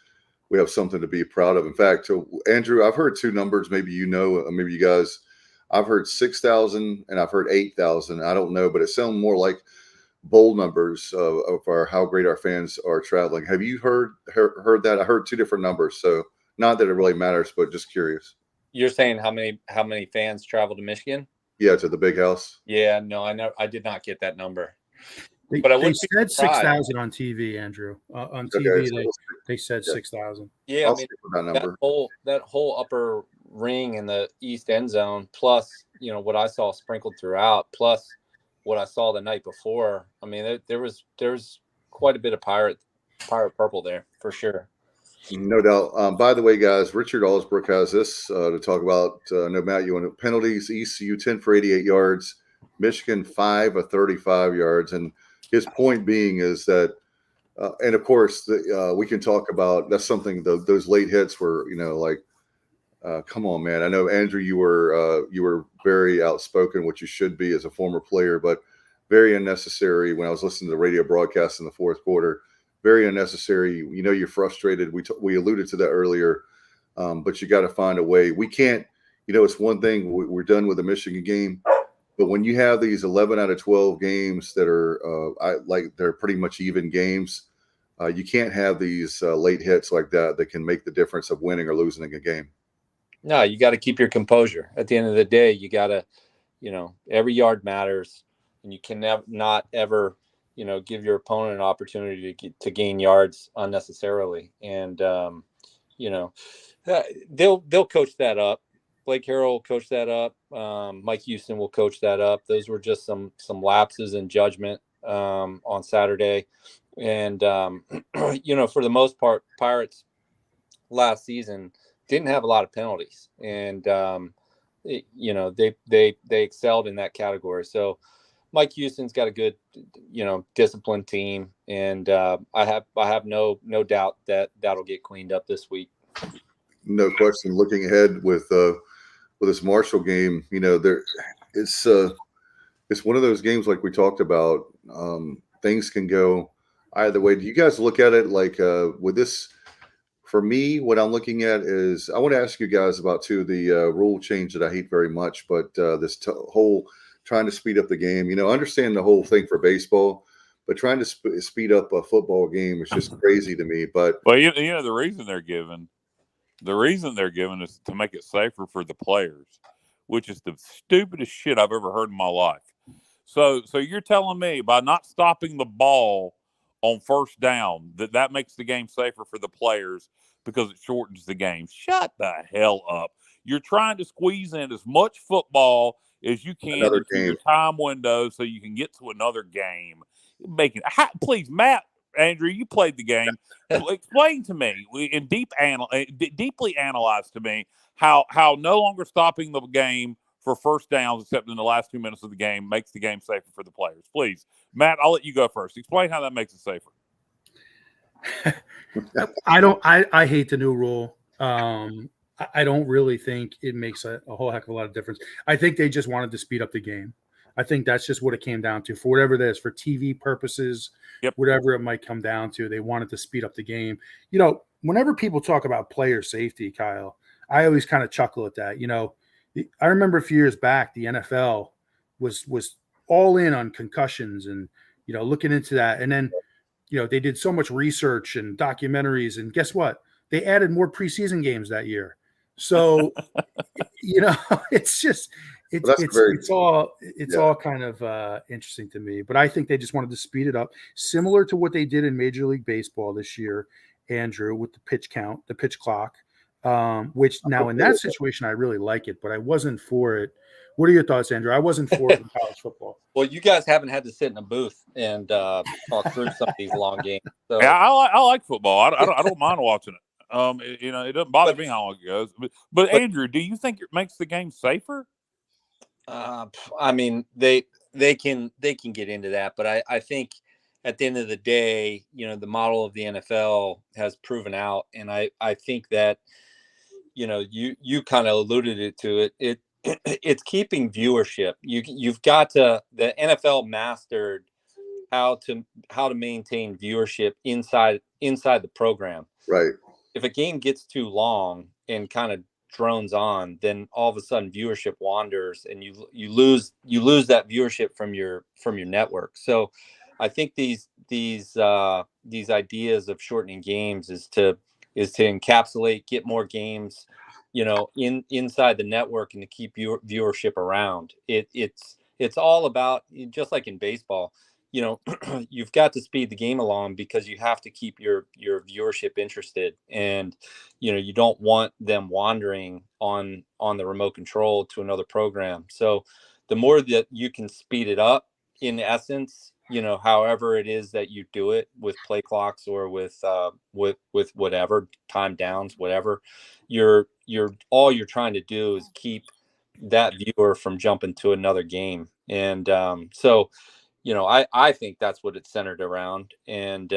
we have something to be proud of. In fact, Andrew, I've heard 2 numbers. Maybe maybe you guys. I've heard 6,000 and I've heard 8,000. I don't know, but it sounds more like bold numbers of how great our fans are traveling. Have you heard that? I heard 2 different numbers. So not that it really matters, but just curious.
You're saying how many fans travel to Michigan?
Yeah, to the Big House.
Yeah, no, I did not get that number.
But they said 6,000 on TV, Andrew. On TV, they said 6,000.
Yeah, I mean that whole upper ring in the east end zone, plus what I saw sprinkled throughout, plus what I saw the night before. I mean, there was quite a bit of pirate purple there for sure.
No doubt. By the way, guys, Richard Allsbrook has this to talk about. No, Matt, you want penalties? ECU 10 for 88 yards, Michigan 5 of 35 yards, and his point being is that, and of course, we can talk about that's something. Those late hits were, come on, man. I know, Andrew, you were very outspoken, which you should be as a former player, but very unnecessary. When I was listening to the radio broadcast in the fourth quarter, very unnecessary. You know, you're frustrated. We alluded to that earlier, but you got to find a way. We can't. You know, it's one thing we're done with the Michigan game, but when you have these 11 out of 12 games that are they're pretty much even games, you can't have these late hits like that can make the difference of winning or losing a game.
No, you got to keep your composure. At the end of the day, you got to, you know, every yard matters, and you can not ever, you know, give your opponent an opportunity to gain yards unnecessarily. And you know, they'll coach that up. Blake Harrell will coach that up. Mike Houston will coach that up. Those were just some lapses in judgment on Saturday. And, you know, for the most part, Pirates last season didn't have a lot of penalties. And, you know, they excelled in that category. So Mike Houston's got a good, you know, disciplined team. And I have no doubt that that'll get cleaned up this week.
No question. Looking ahead with this Marshall game, you know, it's one of those games like we talked about. Things can go either way. Do you guys look at it like with this? For me, what I'm looking at is I want to ask you guys about the rule change that I hate very much, but this whole trying to speed up the game. You know, understand the whole thing for baseball, but trying to speed up a football game is just crazy to me. But
well, you know, the reason they're given is to make it safer for the players, which is the stupidest shit I've ever heard in my life. So you're telling me by not stopping the ball on first down that makes the game safer for the players because it shortens the game? Shut the hell up. You're trying to squeeze in as much football as you can into your time window so you can get to another game. Please, Matt, Andrew, you played the game. Explain to me and deeply analyze to me how no longer stopping the game for first downs, except in the last 2 minutes of the game, makes the game safer for the players. Please, Matt, I'll let you go first. Explain how that makes it safer.
I hate the new rule. I don't really think it makes a whole heck of a lot of difference. I think they just wanted to speed up the game. I think that's just what it came down to. For whatever it is, for TV purposes, whatever it might come down to, they wanted to speed up the game. You know, whenever people talk about player safety, Kyle, I always kind of chuckle at that. You know, I remember a few years back, the NFL was all in on concussions and, you know, looking into that. And then, you know, they did so much research and documentaries, and guess what? They added more preseason games that year. So, you know, it's just it's all kind of interesting to me. But I think they just wanted to speed it up, similar to what they did in Major League Baseball this year, Andrew, with the pitch count, the pitch clock. Which now in that situation I really like it, but I wasn't for it. What are your thoughts, Andrew? I wasn't for it in college football.
Well, you guys haven't had to sit in a booth and talk through some of these long games. So.
Yeah, I like football. I don't mind watching it. You know, it doesn't bother me how long it goes. But Andrew, do you think it makes the game safer?
I mean, they can get into that, but I think at the end of the day, you know, the model of the NFL has proven out, and I think that, you know, you kind of alluded to it. It's keeping viewership. You've got to. The NFL mastered how to maintain viewership inside the program.
Right.
If a game gets too long and kind of drones on, then all of a sudden viewership wanders, and you lose that viewership from your network. So, I think these ideas of shortening games is to encapsulate, get more games, you know, inside the network, and to keep viewership around. It's all about, just like in baseball, you know, you've got to speed the game along because you have to keep your viewership interested, and, you know, you don't want them wandering on the remote control to another program. So the more that you can speed it up, in essence, you know, however it is that you do it, with play clocks or with whatever time downs, whatever, you're trying to do is keep that viewer from jumping to another game. And so, you know, I think that's what it's centered around. And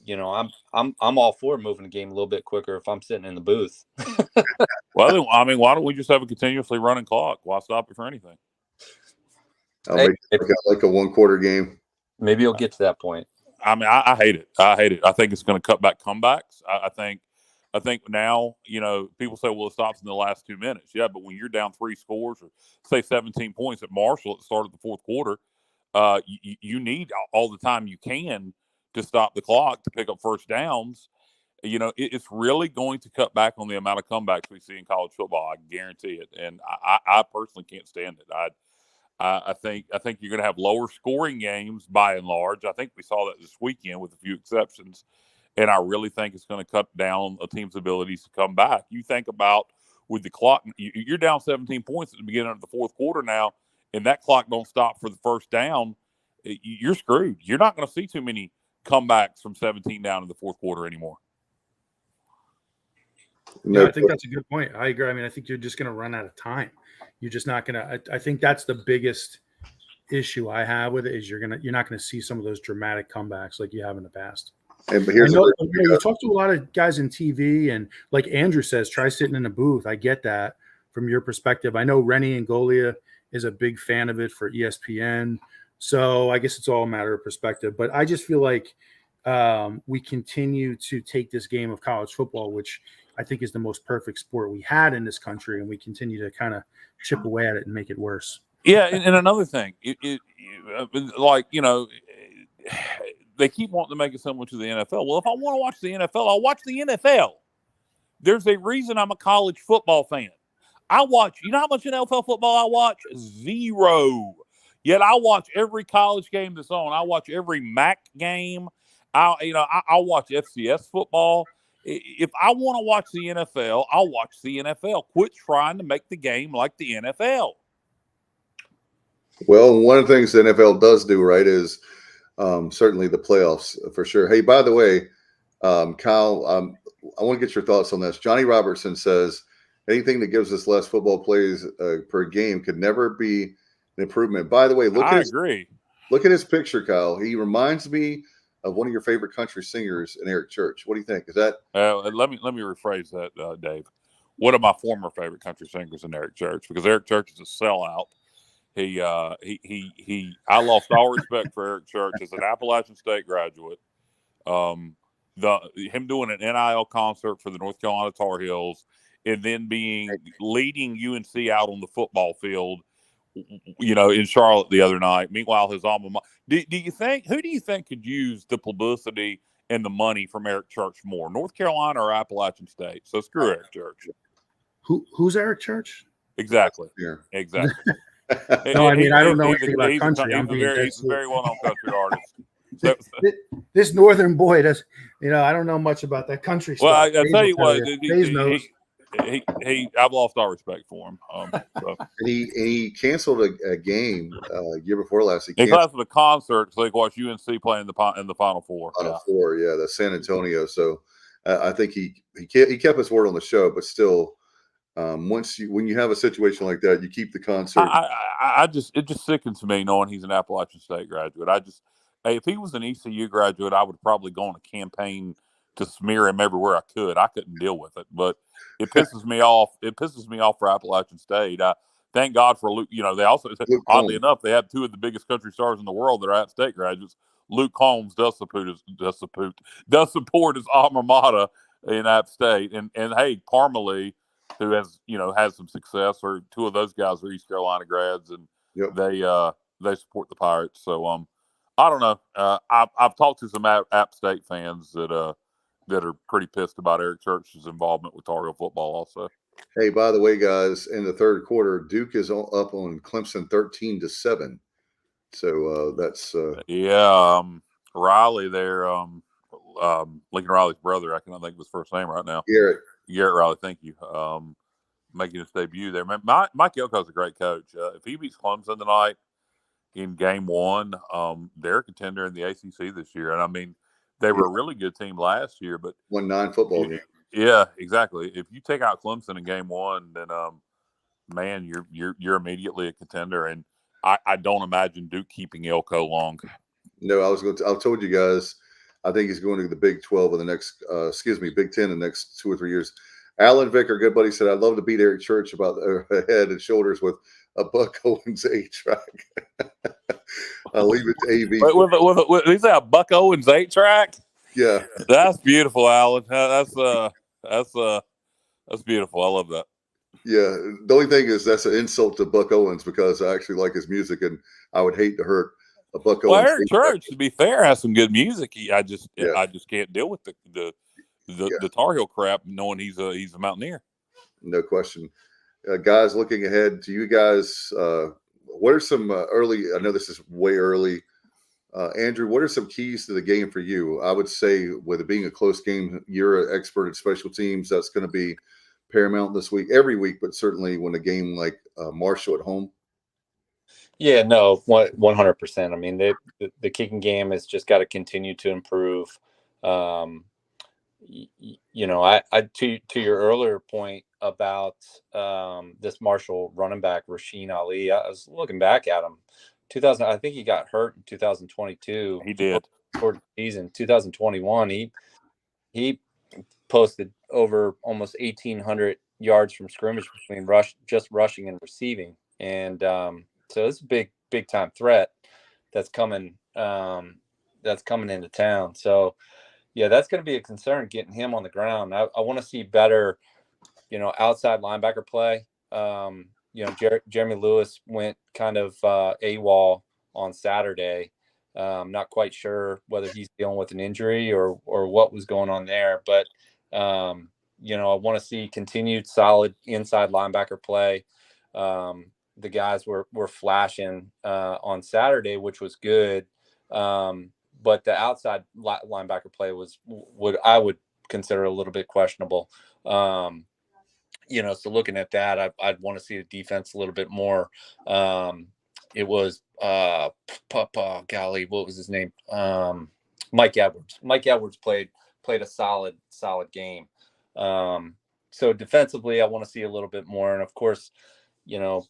you know, I'm all for moving the game a little bit quicker if I'm sitting in the booth.
Well, I mean, why don't we just have a continuously running clock? Why stop it for anything?
Maybe like a 1-quarter game.
Maybe you'll get to that point.
I mean, I hate it. I hate it. I think it's going to cut back comebacks. I think now, people say, well, it stops in the last 2 minutes. Yeah, but when you're down 3 scores or say 17 points at Marshall at the start of the fourth quarter, you need all the time you can to stop the clock to pick up first downs. It's really going to cut back on the amount of comebacks we see in college football. I guarantee it. And I personally can't stand it. I think you're going to have lower scoring games by and large. I think we saw that this weekend with a few exceptions. And I really think it's going to cut down a team's abilities to come back. You think about with the clock, you're down 17 points at the beginning of the fourth quarter now, and that clock don't stop for the first down, you're screwed. You're not going to see too many comebacks from 17 down in the fourth quarter anymore.
Yeah, I think that's a good point. I agree. I mean, I think you're just going to run out of time. You're just not going to. I think that's the biggest issue I have with it is you're not going to see some of those dramatic comebacks like you have in the past.
And but here's
you talk to a lot of guys in TV, and like Andrew says, try sitting in a booth. I get that from your perspective. I know Rennie and Golia is a big fan of it for ESPN, so I guess it's all a matter of perspective. But I just feel like we continue to take this game of college football, which I think is the most perfect sport we had in this country, and we continue to kind of chip away at it and make it worse.
Yeah, and another thing, they keep wanting to make it similar to the NFL. Well, if I want to watch the NFL, I'll watch the NFL. There's a reason I'm a college football fan. I watch, you know how much NFL football I watch? 0. Yet I watch every college game that's on. I watch every MAC game. I watch FCS football. If I want to watch the NFL, I'll watch the NFL. Quit trying to make the game like the NFL.
Well, one of the things the NFL does do right is certainly the playoffs for sure. Hey, by the way, Kyle, I want to get your thoughts on this. Johnny Robertson says anything that gives us less football plays per game could never be an improvement. By the way,
I agree.
Look at his picture, Kyle. He reminds me of one of your favorite country singers in Eric Church. What do you think? Is that?
Let me rephrase that, Dave. One of my former favorite country singers in Eric Church, because Eric Church is a sellout. I lost all respect for Eric Church as an Appalachian State graduate. Him doing an NIL concert for the North Carolina Tar Heels and then leading UNC out on the football field, in Charlotte the other night. Meanwhile, his alma mater. Who do you think could use the publicity and the money from Eric Church more, North Carolina or Appalachian State? So screw Eric Church.
Who's Eric Church?
Exactly.
Yeah.
Exactly.
No, I mean, I don't know anything about country.
He's a very well-known country artist.
This northern boy does, I don't know much about that country stuff.
Well, I tell you what, I've lost all respect for him. So.
And he canceled a game year before last.
He canceled a concert so he could watch UNC play in the Final Four.
Final Four, yeah, the San Antonio. So I think he kept his word on the show, but still. When you have a situation like that, you keep the concert.
It just sickens me knowing he's an Appalachian State graduate. If he was an ECU graduate, I would probably go on a campaign to smear him everywhere I could. I couldn't deal with it, but it pisses me off. It pisses me off for Appalachian State. Thank God for Luke. They also, oddly enough, they have 2 of the biggest country stars in the world that are App State graduates. Luke Combs does support his alma mater in App State, and hey, Parmalee, who has had some success, or 2 of those guys are East Carolina grads, and they support the Pirates. So I don't know. I've talked to some App State fans that are pretty pissed about Eric Church's involvement with Tar Heel football. Also,
hey, by the way, guys, in the third quarter, Duke is up on Clemson 13-7. So that's
Riley there. Lincoln Riley's brother. I cannot think of his first name right now. Garrett Riley, thank you. Making his debut there. Mike Elko's a great coach. If he beats Clemson tonight in game 1, they're a contender in the ACC this year. And I mean, they were a really good team last year, but
won 9 football games.
Yeah, exactly. If you take out Clemson in game 1, then man, you're immediately a contender. And I don't imagine Duke keeping Elko long.
No, I told you guys. I think he's going to the Big 12 in the next, Big 10 in the next 2 or 3 years. Alan Vick, our good buddy, said, I'd love to beat Eric Church about head and shoulders with a Buck Owens 8-track. I'll leave it to AV.
Is that a Buck Owens 8-track?
Yeah.
That's beautiful, Alan. That's beautiful. I love that.
Yeah. The only thing is that's an insult to Buck Owens because I actually like his music and I would hate to hurt a Buck
Well,
Owens.
Eric Church, to be fair, has some good music. I just can't deal with the Tar Heel crap, knowing he's a Mountaineer.
No question. Guys, looking ahead to you guys, what are some early? I know this is way early. Andrew, what are some keys to the game for you? I would say, with it being a close game, you're an expert at special teams. That's going to be paramount this week, every week, but certainly when a game like Marshall at home.
Yeah, no, 100%. I mean, the kicking game has just got to continue to improve. You know, I to your earlier point about this Marshall running back Rasheen Ali, I was looking back at him. 2000, I think he got hurt in 2022.
He did.
Toward the season 2021, he posted over almost 1,800 yards from scrimmage between rushing and receiving, and so it's a big time threat that's coming into town. So yeah, that's going to be a concern, getting him on the ground. I want to see better, outside linebacker play. Jeremy Lewis went kind of AWOL on Saturday. Not quite sure whether he's dealing with an injury or what was going on there, but I want to see continued solid inside linebacker play. The guys were flashing on Saturday, which was good. But the outside linebacker play was I would consider a little bit questionable. So looking at that, I'd want to see the defense a little bit more. It was golly, what was his name? Mike Edwards. Mike Edwards played a solid game. So defensively, I want to see a little bit more, and of course,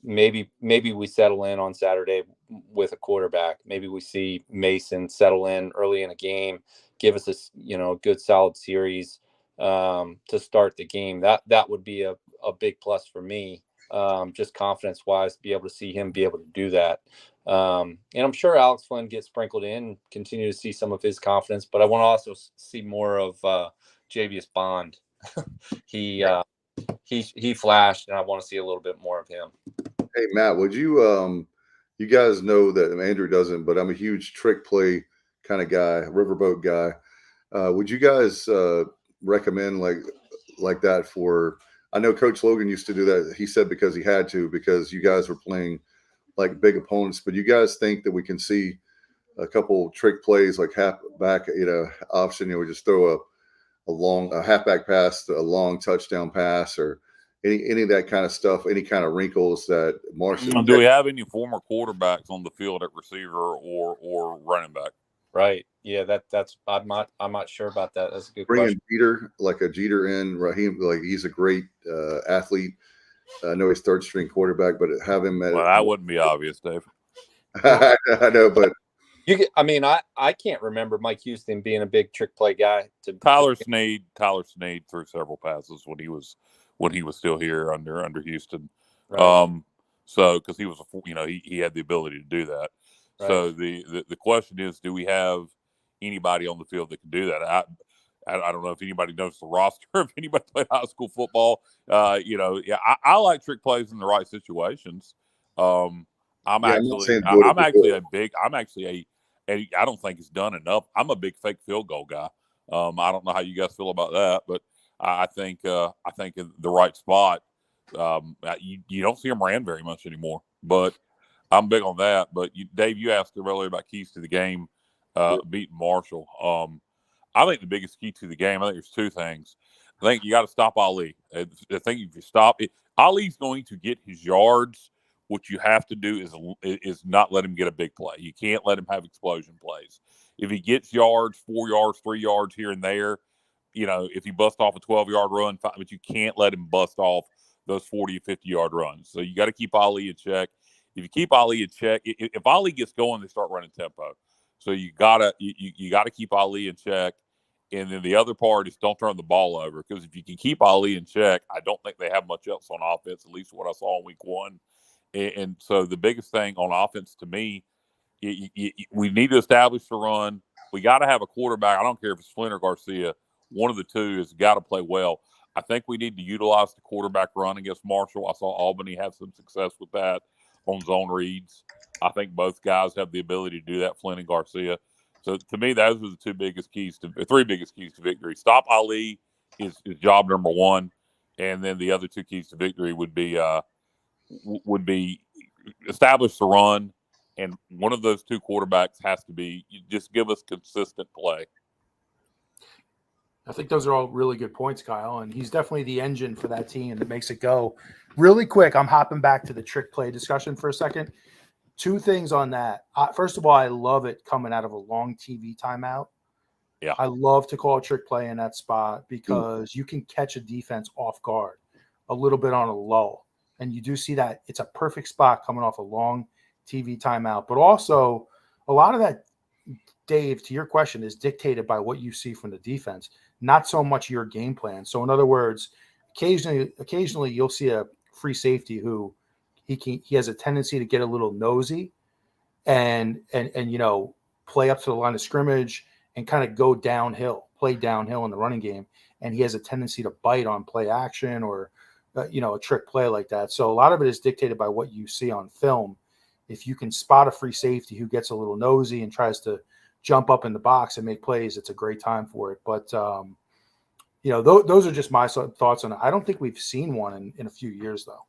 maybe we settle in on Saturday with a quarterback. Maybe we see Mason settle in early in a game, give us a good solid series to start the game. That would be a big plus for me, just confidence wise, to be able to see him be able to do that. And I'm sure Alex Flynn gets sprinkled in, continue to see some of his confidence, but I want to also see more of Javius Bond. He flashed, and I want to see a little bit more of him.
Hey, Matt, would you you guys know that Andrew doesn't, but I'm a huge trick play kind of guy, riverboat guy. Would you guys recommend like that for? I know Coach Logan used to do that. He said because he had to, because you guys were playing like big opponents. But you guys think that we can see a couple trick plays like halfback, option? We just throw a halfback pass, a long touchdown pass, or any of that kind of stuff, any kind of wrinkles that Marshall.
Do we have any former quarterbacks on the field at receiver or running back?
Right. Yeah, that's I'm not sure about that. That's a good
Bringing
question.
Jeter, like a Jeter in, Raheem, like he's a great athlete. I know he's third string quarterback, but have him at.
Well, that wouldn't be obvious, Dave.
I know, but
I can't remember Mike Houston being a big trick play guy.
Tyler Snead threw several passes when he was still here under Houston.
Right.
So because he was he had the ability to do that.
Right.
So the question is, do we have anybody on the field that can do that? I don't know if anybody knows the roster, if anybody played high school football. I like trick plays in the right situations. I'm actually I don't think it's done enough. I'm a big fake field goal guy. I don't know how you guys feel about that, but I think in the right spot, you don't see them ran very much anymore. But I'm big on that. But Dave, you asked earlier about keys to the game, beating Marshall. I think the biggest key to the game, I think there's two things. I think you got to stop Ali. I think if you stop it, Ali's going to get his yards. What you have to do is not let him get a big play. You can't let him have explosion plays. If he gets yards, 4 yards, 3 yards here and there, if he busts off a 12-yard run, but you can't let him bust off those 40 or 50-yard runs. So you got to keep Ali in check. If you keep Ali in check, if Ali gets going, they start running tempo. So you gotta keep Ali in check. And then the other part is don't turn the ball over, because if you can keep Ali in check, I don't think they have much else on offense, at least what I saw in week one. And so the biggest thing on offense to me we need to establish the run. We got to have a quarterback. I don't care if it's Flynn or Garcia. One of the two has got to play well. I think we need to utilize the quarterback run against Marshall. I saw Albany have some success with that on zone reads. I think both guys have the ability to do that, Flynn and Garcia. So to me, those are the three biggest keys to victory. Stop Ali is job number one, and then the other two keys to victory would be establish the run, and one of those two quarterbacks has to be just give us consistent play.
I think those are all really good points, Kyle, and he's definitely the engine for that team that makes it go. Really quick, I'm hopping back to the trick play discussion for a second. Two things on that. First of all, I love it coming out of a long TV timeout.
Yeah,
I love to call a trick play in that spot because you can catch a defense off guard a little bit on a lull. And you do see that it's a perfect spot coming off a long TV timeout. But also, a lot of that, Dave, to your question, is dictated by what you see from the defense, not so much your game plan. So, in other words, occasionally you'll see a free safety who he has a tendency to get a little nosy and play up to the line of scrimmage and kind of play downhill in the running game. And he has a tendency to bite on play action or a trick play like that. So a lot of it is dictated by what you see on film. If you can spot a free safety who gets a little nosy and tries to jump up in the box and make plays, it's a great time for it. But, those are just my thoughts on it. I don't think we've seen one in a few years, though.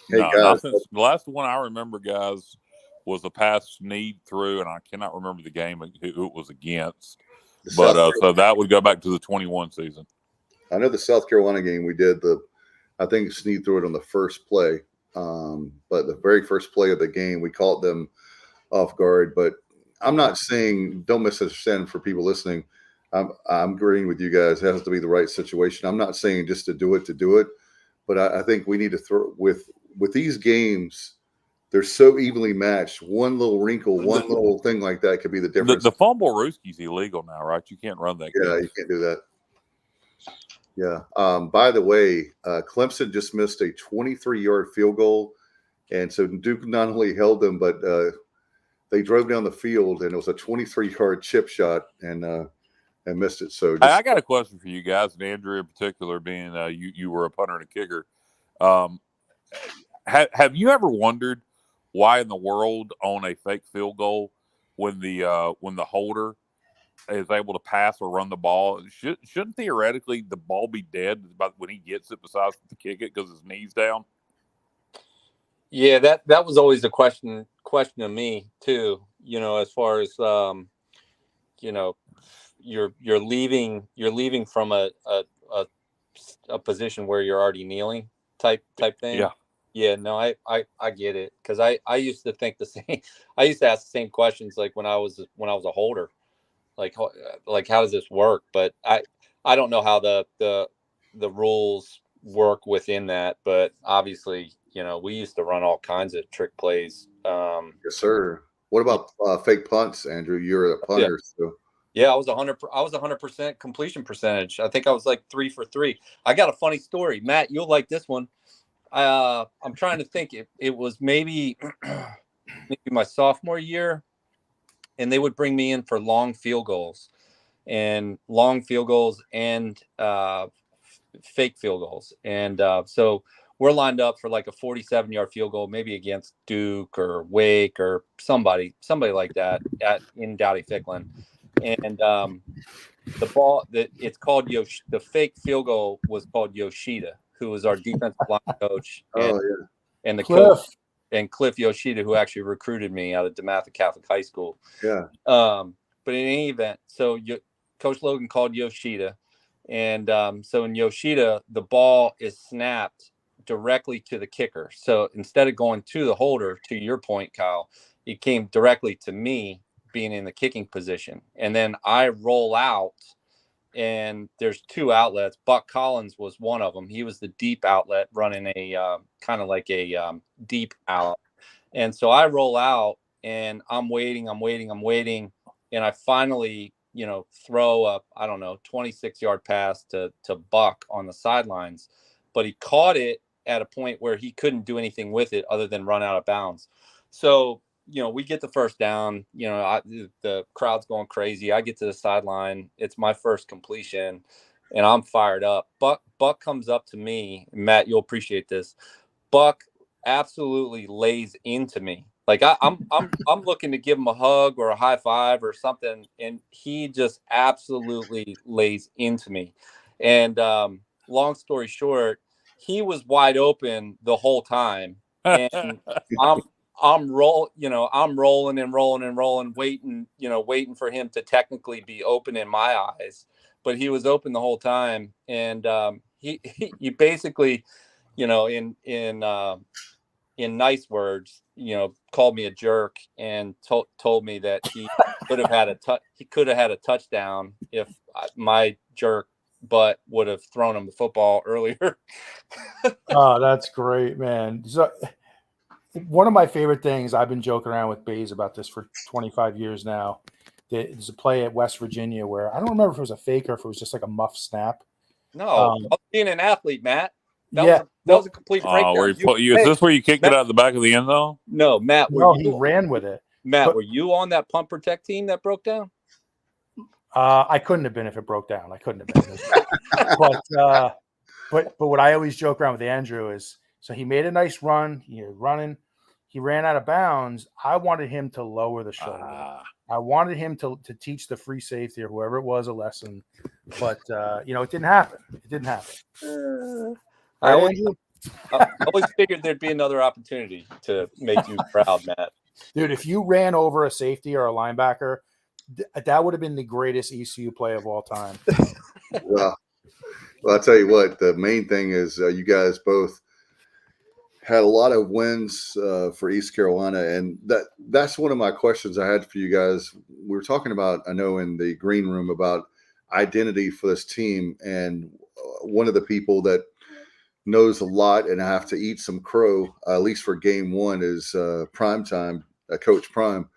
Hey,
no,
guys.
the last one I remember, guys, was a pass Snead through, and I cannot remember the game who it was against. But so that would go back to the 21 season.
I know the South Carolina game we did I think Snead threw it on the first play. But the very first play of the game, we caught them off guard. But I'm not saying, don't misunderstand for people listening. I'm agreeing with you guys. It has to be the right situation. I'm not saying just to do it. But I think we need to throw with these games. They're so evenly matched. One little wrinkle, one little thing like that could be the difference.
The fumble rooskie's illegal now, right? You can't run that.
Yeah, you can't do that. Yeah. By the way, Clemson just missed a 23-yard field goal, and so Duke not only held them, but they drove down the field, and it was a 23-yard chip shot, and missed it. So
I got a question for you guys, and Andrew in particular, being you were a punter and a kicker. Have you ever wondered why in the world on a fake field goal when the holder is able to pass or run the ball, shouldn't theoretically the ball be dead when he gets it besides to kick it because his knee's down?
Yeah, that was always the question to me too. As far as you're leaving from a position where you're already kneeling type thing. Yeah, no, I get it, because I used to think the same. I used to ask the same questions like when I was a holder, like how does this work? But I don't know how the rules work within that. But obviously, we used to run all kinds of trick plays.
Yes, sir. What about fake punts, Andrew? You're a punter, so.
Yeah, I was 100% completion percentage. I think I was like 3 for 3. I got a funny story, Matt. You'll like this one. I'm trying to think. It was maybe my sophomore year, and they would bring me in for long field goals and fake field goals. And so we're lined up for like a 47-yard field goal, maybe against Duke or Wake or somebody like that in Dowdy-Ficklin. And the ball it's called the fake field goal was called Yoshida, who was our defensive line coach. And the coach and Cliff Yoshida, who actually recruited me out of DeMatha Catholic High School.
Yeah.
But in any event, so Coach Logan called Yoshida, and so in Yoshida, the ball is snapped directly to the kicker. So instead of going to the holder, to your point, Kyle, it came directly to me, being in the kicking position. And then I roll out, and there's 2 outlets. Buck Collins was one of them. He was the deep outlet, running a kind of like a deep out. And so I roll out, and I'm waiting. And I finally, throw a, 26-yard pass to Buck on the sidelines, but he caught it at a point where he couldn't do anything with it other than run out of bounds. So, we get the first down. The crowd's going crazy. I get to the sideline. It's my first completion, and I'm fired up. Buck comes up to me. Matt, you'll appreciate this. Buck absolutely lays into me. Like I'm looking to give him a hug or a high five or something, and he just absolutely lays into me. And long story short, he was wide open the whole time, and I'm rolling and rolling and rolling, waiting for him to technically be open in my eyes, but he was open the whole time, and he basically, in nice words, called me a jerk and told me that he could have had a touchdown if my jerk butt would have thrown him the football earlier.
Oh, that's great, man. So one of my favorite things, I've been joking around with Bays about this for 25 years now. There's a play at West Virginia where I don't remember if it was a fake or if it was just like a muff snap.
No, I was being an athlete, Matt. That was a complete breakdown.
Is this where you kicked it out of the back of the end zone?
No, Matt.
He ran with it.
Matt, were you on that punt protect team that broke down?
I couldn't have been if it broke down. I couldn't have been. But what I always joke around with Andrew is, so he made a nice run. He was running. He ran out of bounds. I wanted him to lower the shoulder. I wanted him to teach the free safety or whoever it was a lesson. But, it didn't happen. It didn't happen.
I always figured there'd be another opportunity to make you proud, Matt.
Dude, if you ran over a safety or a linebacker, that would have been the greatest ECU play of all time.
Well, I'll tell you what, the main thing is you guys both had a lot of wins for East Carolina, and that's one of my questions I had for you guys. We were talking about, I know in the green room, about identity for this team, and one of the people that knows a lot and I have to eat some crow, at least for game one, is Primetime, Coach Prime.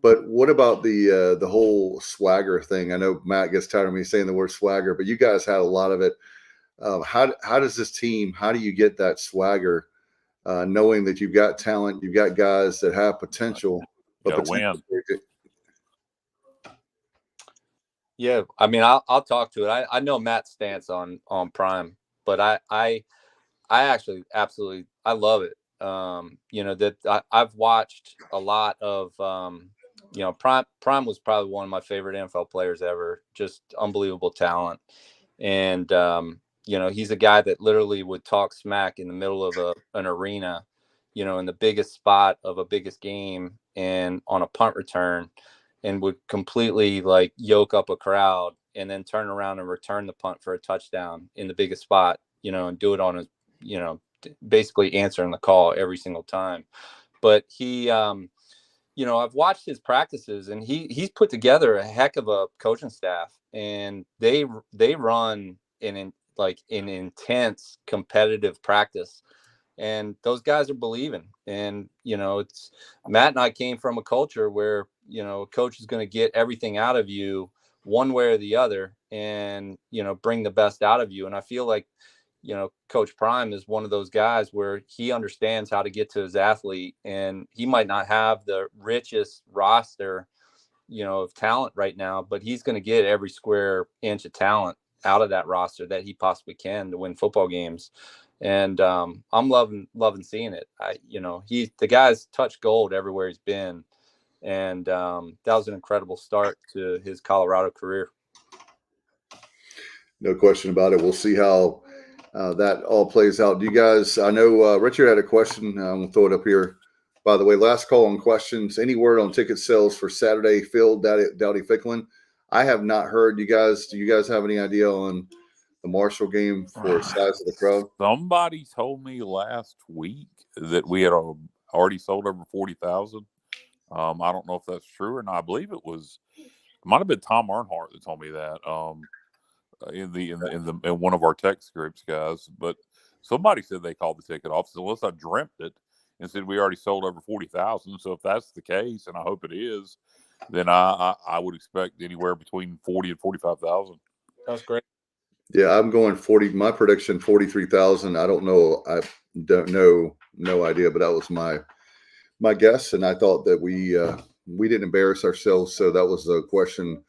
But what about the whole swagger thing? I know Matt gets tired of me saying the word swagger, but you guys had a lot of it. How does this team, how do you get that swagger, knowing that you've got talent, you've got guys that have potential, but
win?
Yeah, I mean, I'll talk to it. I know Matt's stance on Prime, but I actually absolutely love it. I've watched a lot of Prime was probably one of my favorite NFL players ever. Just unbelievable talent, and he's a guy that literally would talk smack in the middle of an arena, in the biggest spot of a biggest game and on a punt return, and would completely yoke up a crowd and then turn around and return the punt for a touchdown in the biggest spot, and do it on a, basically answering the call every single time. But he, I've watched his practices, and he's put together a heck of a coaching staff, and they run an intense competitive practice, and those guys are believing. And it's Matt and I came from a culture where a coach is going to get everything out of you one way or the other, and bring the best out of you. And I feel like Coach Prime is one of those guys where he understands how to get to his athlete, and he might not have the richest roster, of talent right now, but he's going to get every square inch of talent out of that roster that he possibly can to win football games. And I'm loving seeing it. The guy's touched gold everywhere he's been, and that was an incredible start to his Colorado career.
No question about it. We'll see how that all plays out. Do you guys, I know Richard had a question. I'm going to throw it up here. By the way, last call on questions. Any word on ticket sales for Saturday, Phil, Dowdy Ficklin? I have not heard. Do you guys have any idea on the Marshall game for size of the crowd?
Somebody told me last week that we had already sold over 40,000. I don't know if that's true or not. I believe it might have been Tom Earnhardt that told me that. In one of our text groups, guys, but somebody said they called the ticket office, unless I dreamt it, and said we already sold over 40,000. So if that's the case, and I hope it is, then I would expect anywhere between 40 and 45,000.
That's great.
Yeah, I'm going 40. My prediction 43,000. I don't know. I don't know. No idea. But that was my my guess, and I thought that we didn't embarrass ourselves. So that was the question: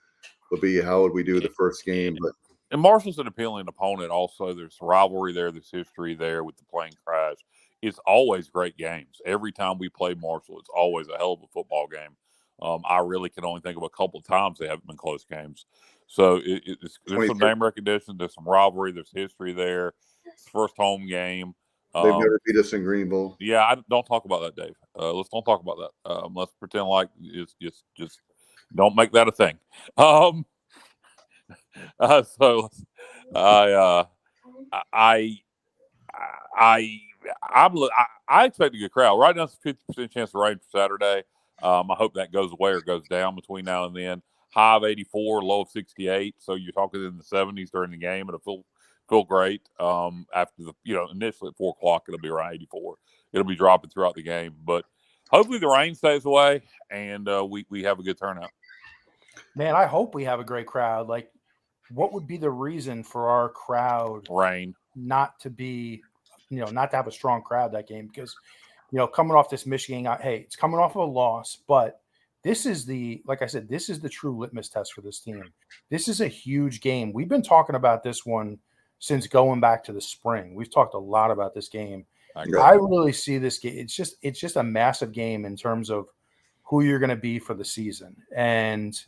would be how would we do the first game? But
And Marshall's an appealing opponent. Also, there's rivalry there. There's history there with the plane crash. It's always great games. Every time we play Marshall, it's always a hell of a football game. I really can only think of a couple of times they haven't been close games. So there's some name recognition. There's some rivalry. There's history there. It's the first home game.
they've never beat us in Greenville.
Yeah, don't talk about that, Dave. Let's don't talk about that. Let's pretend like it's just don't make that a thing. So I expect a good crowd. Right now, it's a 50% chance of rain for Saturday. I hope that goes away or goes down between now and then. High of 84, low of 68. So you're talking in the 70s during the game. It'll feel great. After initially at 4:00, it'll be around 84. It'll be dropping throughout the game, but hopefully the rain stays away and we have a good turnout.
Man, I hope we have a great crowd. Like, what would be the reason for our crowd
Rain
not to be, not to have a strong crowd that game? Because, coming off this Michigan game, hey, it's coming off of a loss, but this is like I said, this is the true litmus test for this team. This is a huge game. We've been talking about this one since going back to the spring. We've talked a lot about this game. I really see this game. It's just a massive game in terms of who you're going to be for the season. And,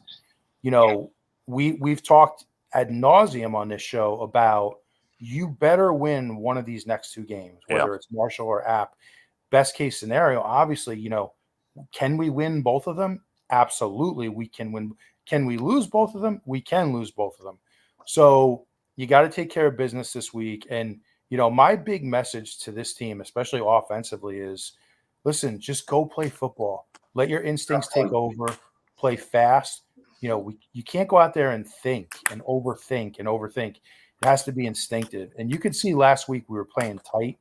we've talked ad nauseum on this show about you better win one of these next two games, whether it's Marshall or App. Best case scenario, obviously, can we win both of them? Absolutely, we can win. Can we lose both of them? We can lose both of them. So you got to take care of business this week. And, my big message to this team, especially offensively, is listen, just go play football. Let your instincts take over, play fast. You can't go out there and think and overthink. It has to be instinctive. And you could see last week we were playing tight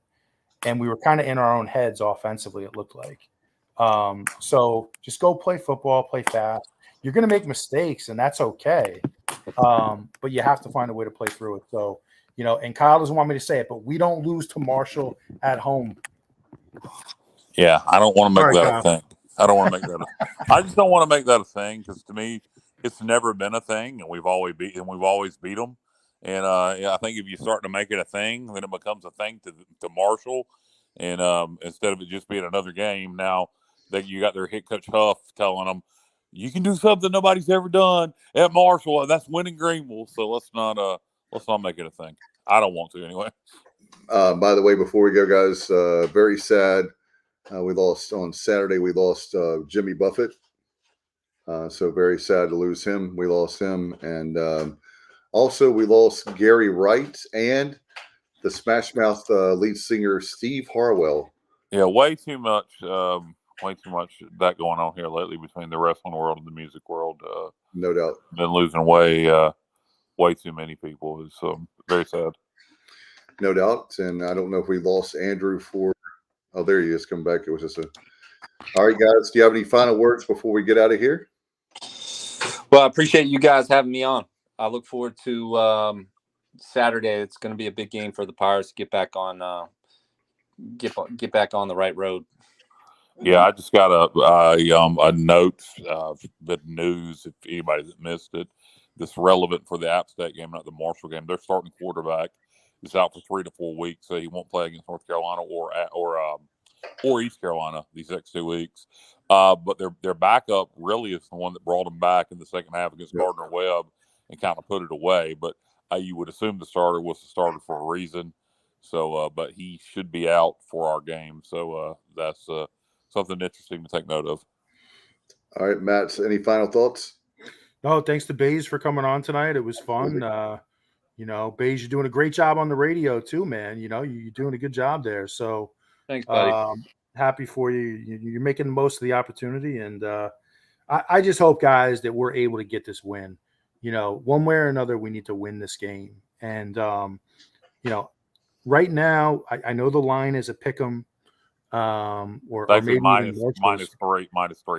and we were kind of in our own heads offensively, it looked like. So just go play football, play fast. You're going to make mistakes, and that's okay. But you have to find a way to play through it. So, and Kyle doesn't want me to say it, but we don't lose to Marshall at home.
Yeah, I don't want to make that a thing. I don't want to make that. I just don't want to make that a thing because to me, it's never been a thing, and we've always beat them. And I think if you start to make it a thing, then it becomes a thing to Marshall. And instead of it just being another game, now that you got their head coach Huff telling them, you can do something nobody's ever done at Marshall, and that's winning Greenville. So let's not make it a thing. I don't want to anyway.
By the way, before we go, guys, very sad. We lost on Saturday. We lost Jimmy Buffett. So very sad to lose him. We lost him. And also we lost Gary Wright and the Smash Mouth lead singer Steve Harwell.
Yeah, way too much that going on here lately between the wrestling world and the music world.
No doubt.
Been losing way too many people. It's very sad.
No doubt. And I don't know if we lost Andrew for – oh, there he is coming back. It was just all right, guys. Do you have any final words before we get out of here?
Well, I appreciate you guys having me on. I look forward to Saturday. It's going to be a big game for the Pirates to get back on the right road.
Yeah, I just got a note of the news. If anybody that missed it, that's relevant for the App State game, not the Marshall game. Their starting quarterback is out for 3 to 4 weeks, so he won't play against North Carolina or East Carolina these next 2 weeks. But their backup really is the one that brought them back in the second half against Gardner Webb and kind of put it away. But you would assume the starter was the starter for a reason. So, but he should be out for our game. So that's something interesting to take note of.
All right, Matt, any final thoughts?
No, thanks to Bays for coming on tonight. It was fun. Bays, you're doing a great job on the radio too, man. You're doing a good job there. So
thanks, buddy.
Happy for you. You're making the most of the opportunity. And I just hope, guys, that we're able to get this win. One way or another, we need to win this game. And, right now, I know the line is a pick 'em. Or maybe
minus 3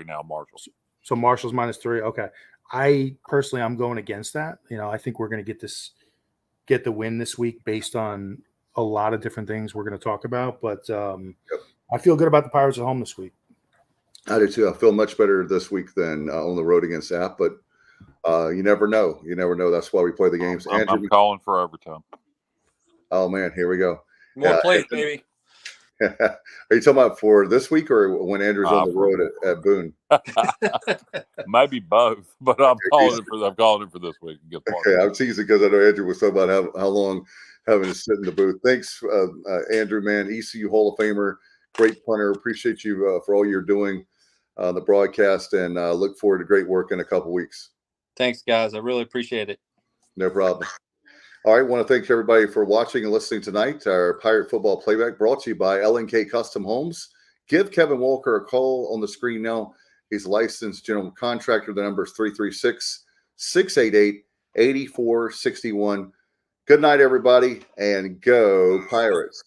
now, Marshall.
So Marshall's -3. Okay. I'm going against that. I think we're going to get the win this week based on a lot of different things we're going to talk about. But I feel good about the Pirates at home this week.
I do too. I feel much better this week than on the road against App, but you never know. You never know. That's why we play the games.
I'm calling for overtime.
Oh man, here we go.
More plays, baby.
Are you talking about for this week or when Andrew's on the road at Boone?
Maybe both, but I'm calling it for this week.
Okay, I'm teasing because I know Andrew was talking about how long having to sit in the booth. Thanks, Andrew, man, ECU Hall of Famer, great punter. Appreciate you for all you're doing on the broadcast, and look forward to great work in a couple weeks.
Thanks, guys. I really appreciate it.
No problem. All right, want to thank everybody for watching and listening tonight. Our Pirate Football Playback brought to you by LNK Custom Homes. Give Kevin Walker a call on the screen now. He's a licensed general contractor. The number is 336-688-8461. Good night, everybody, and go Pirates.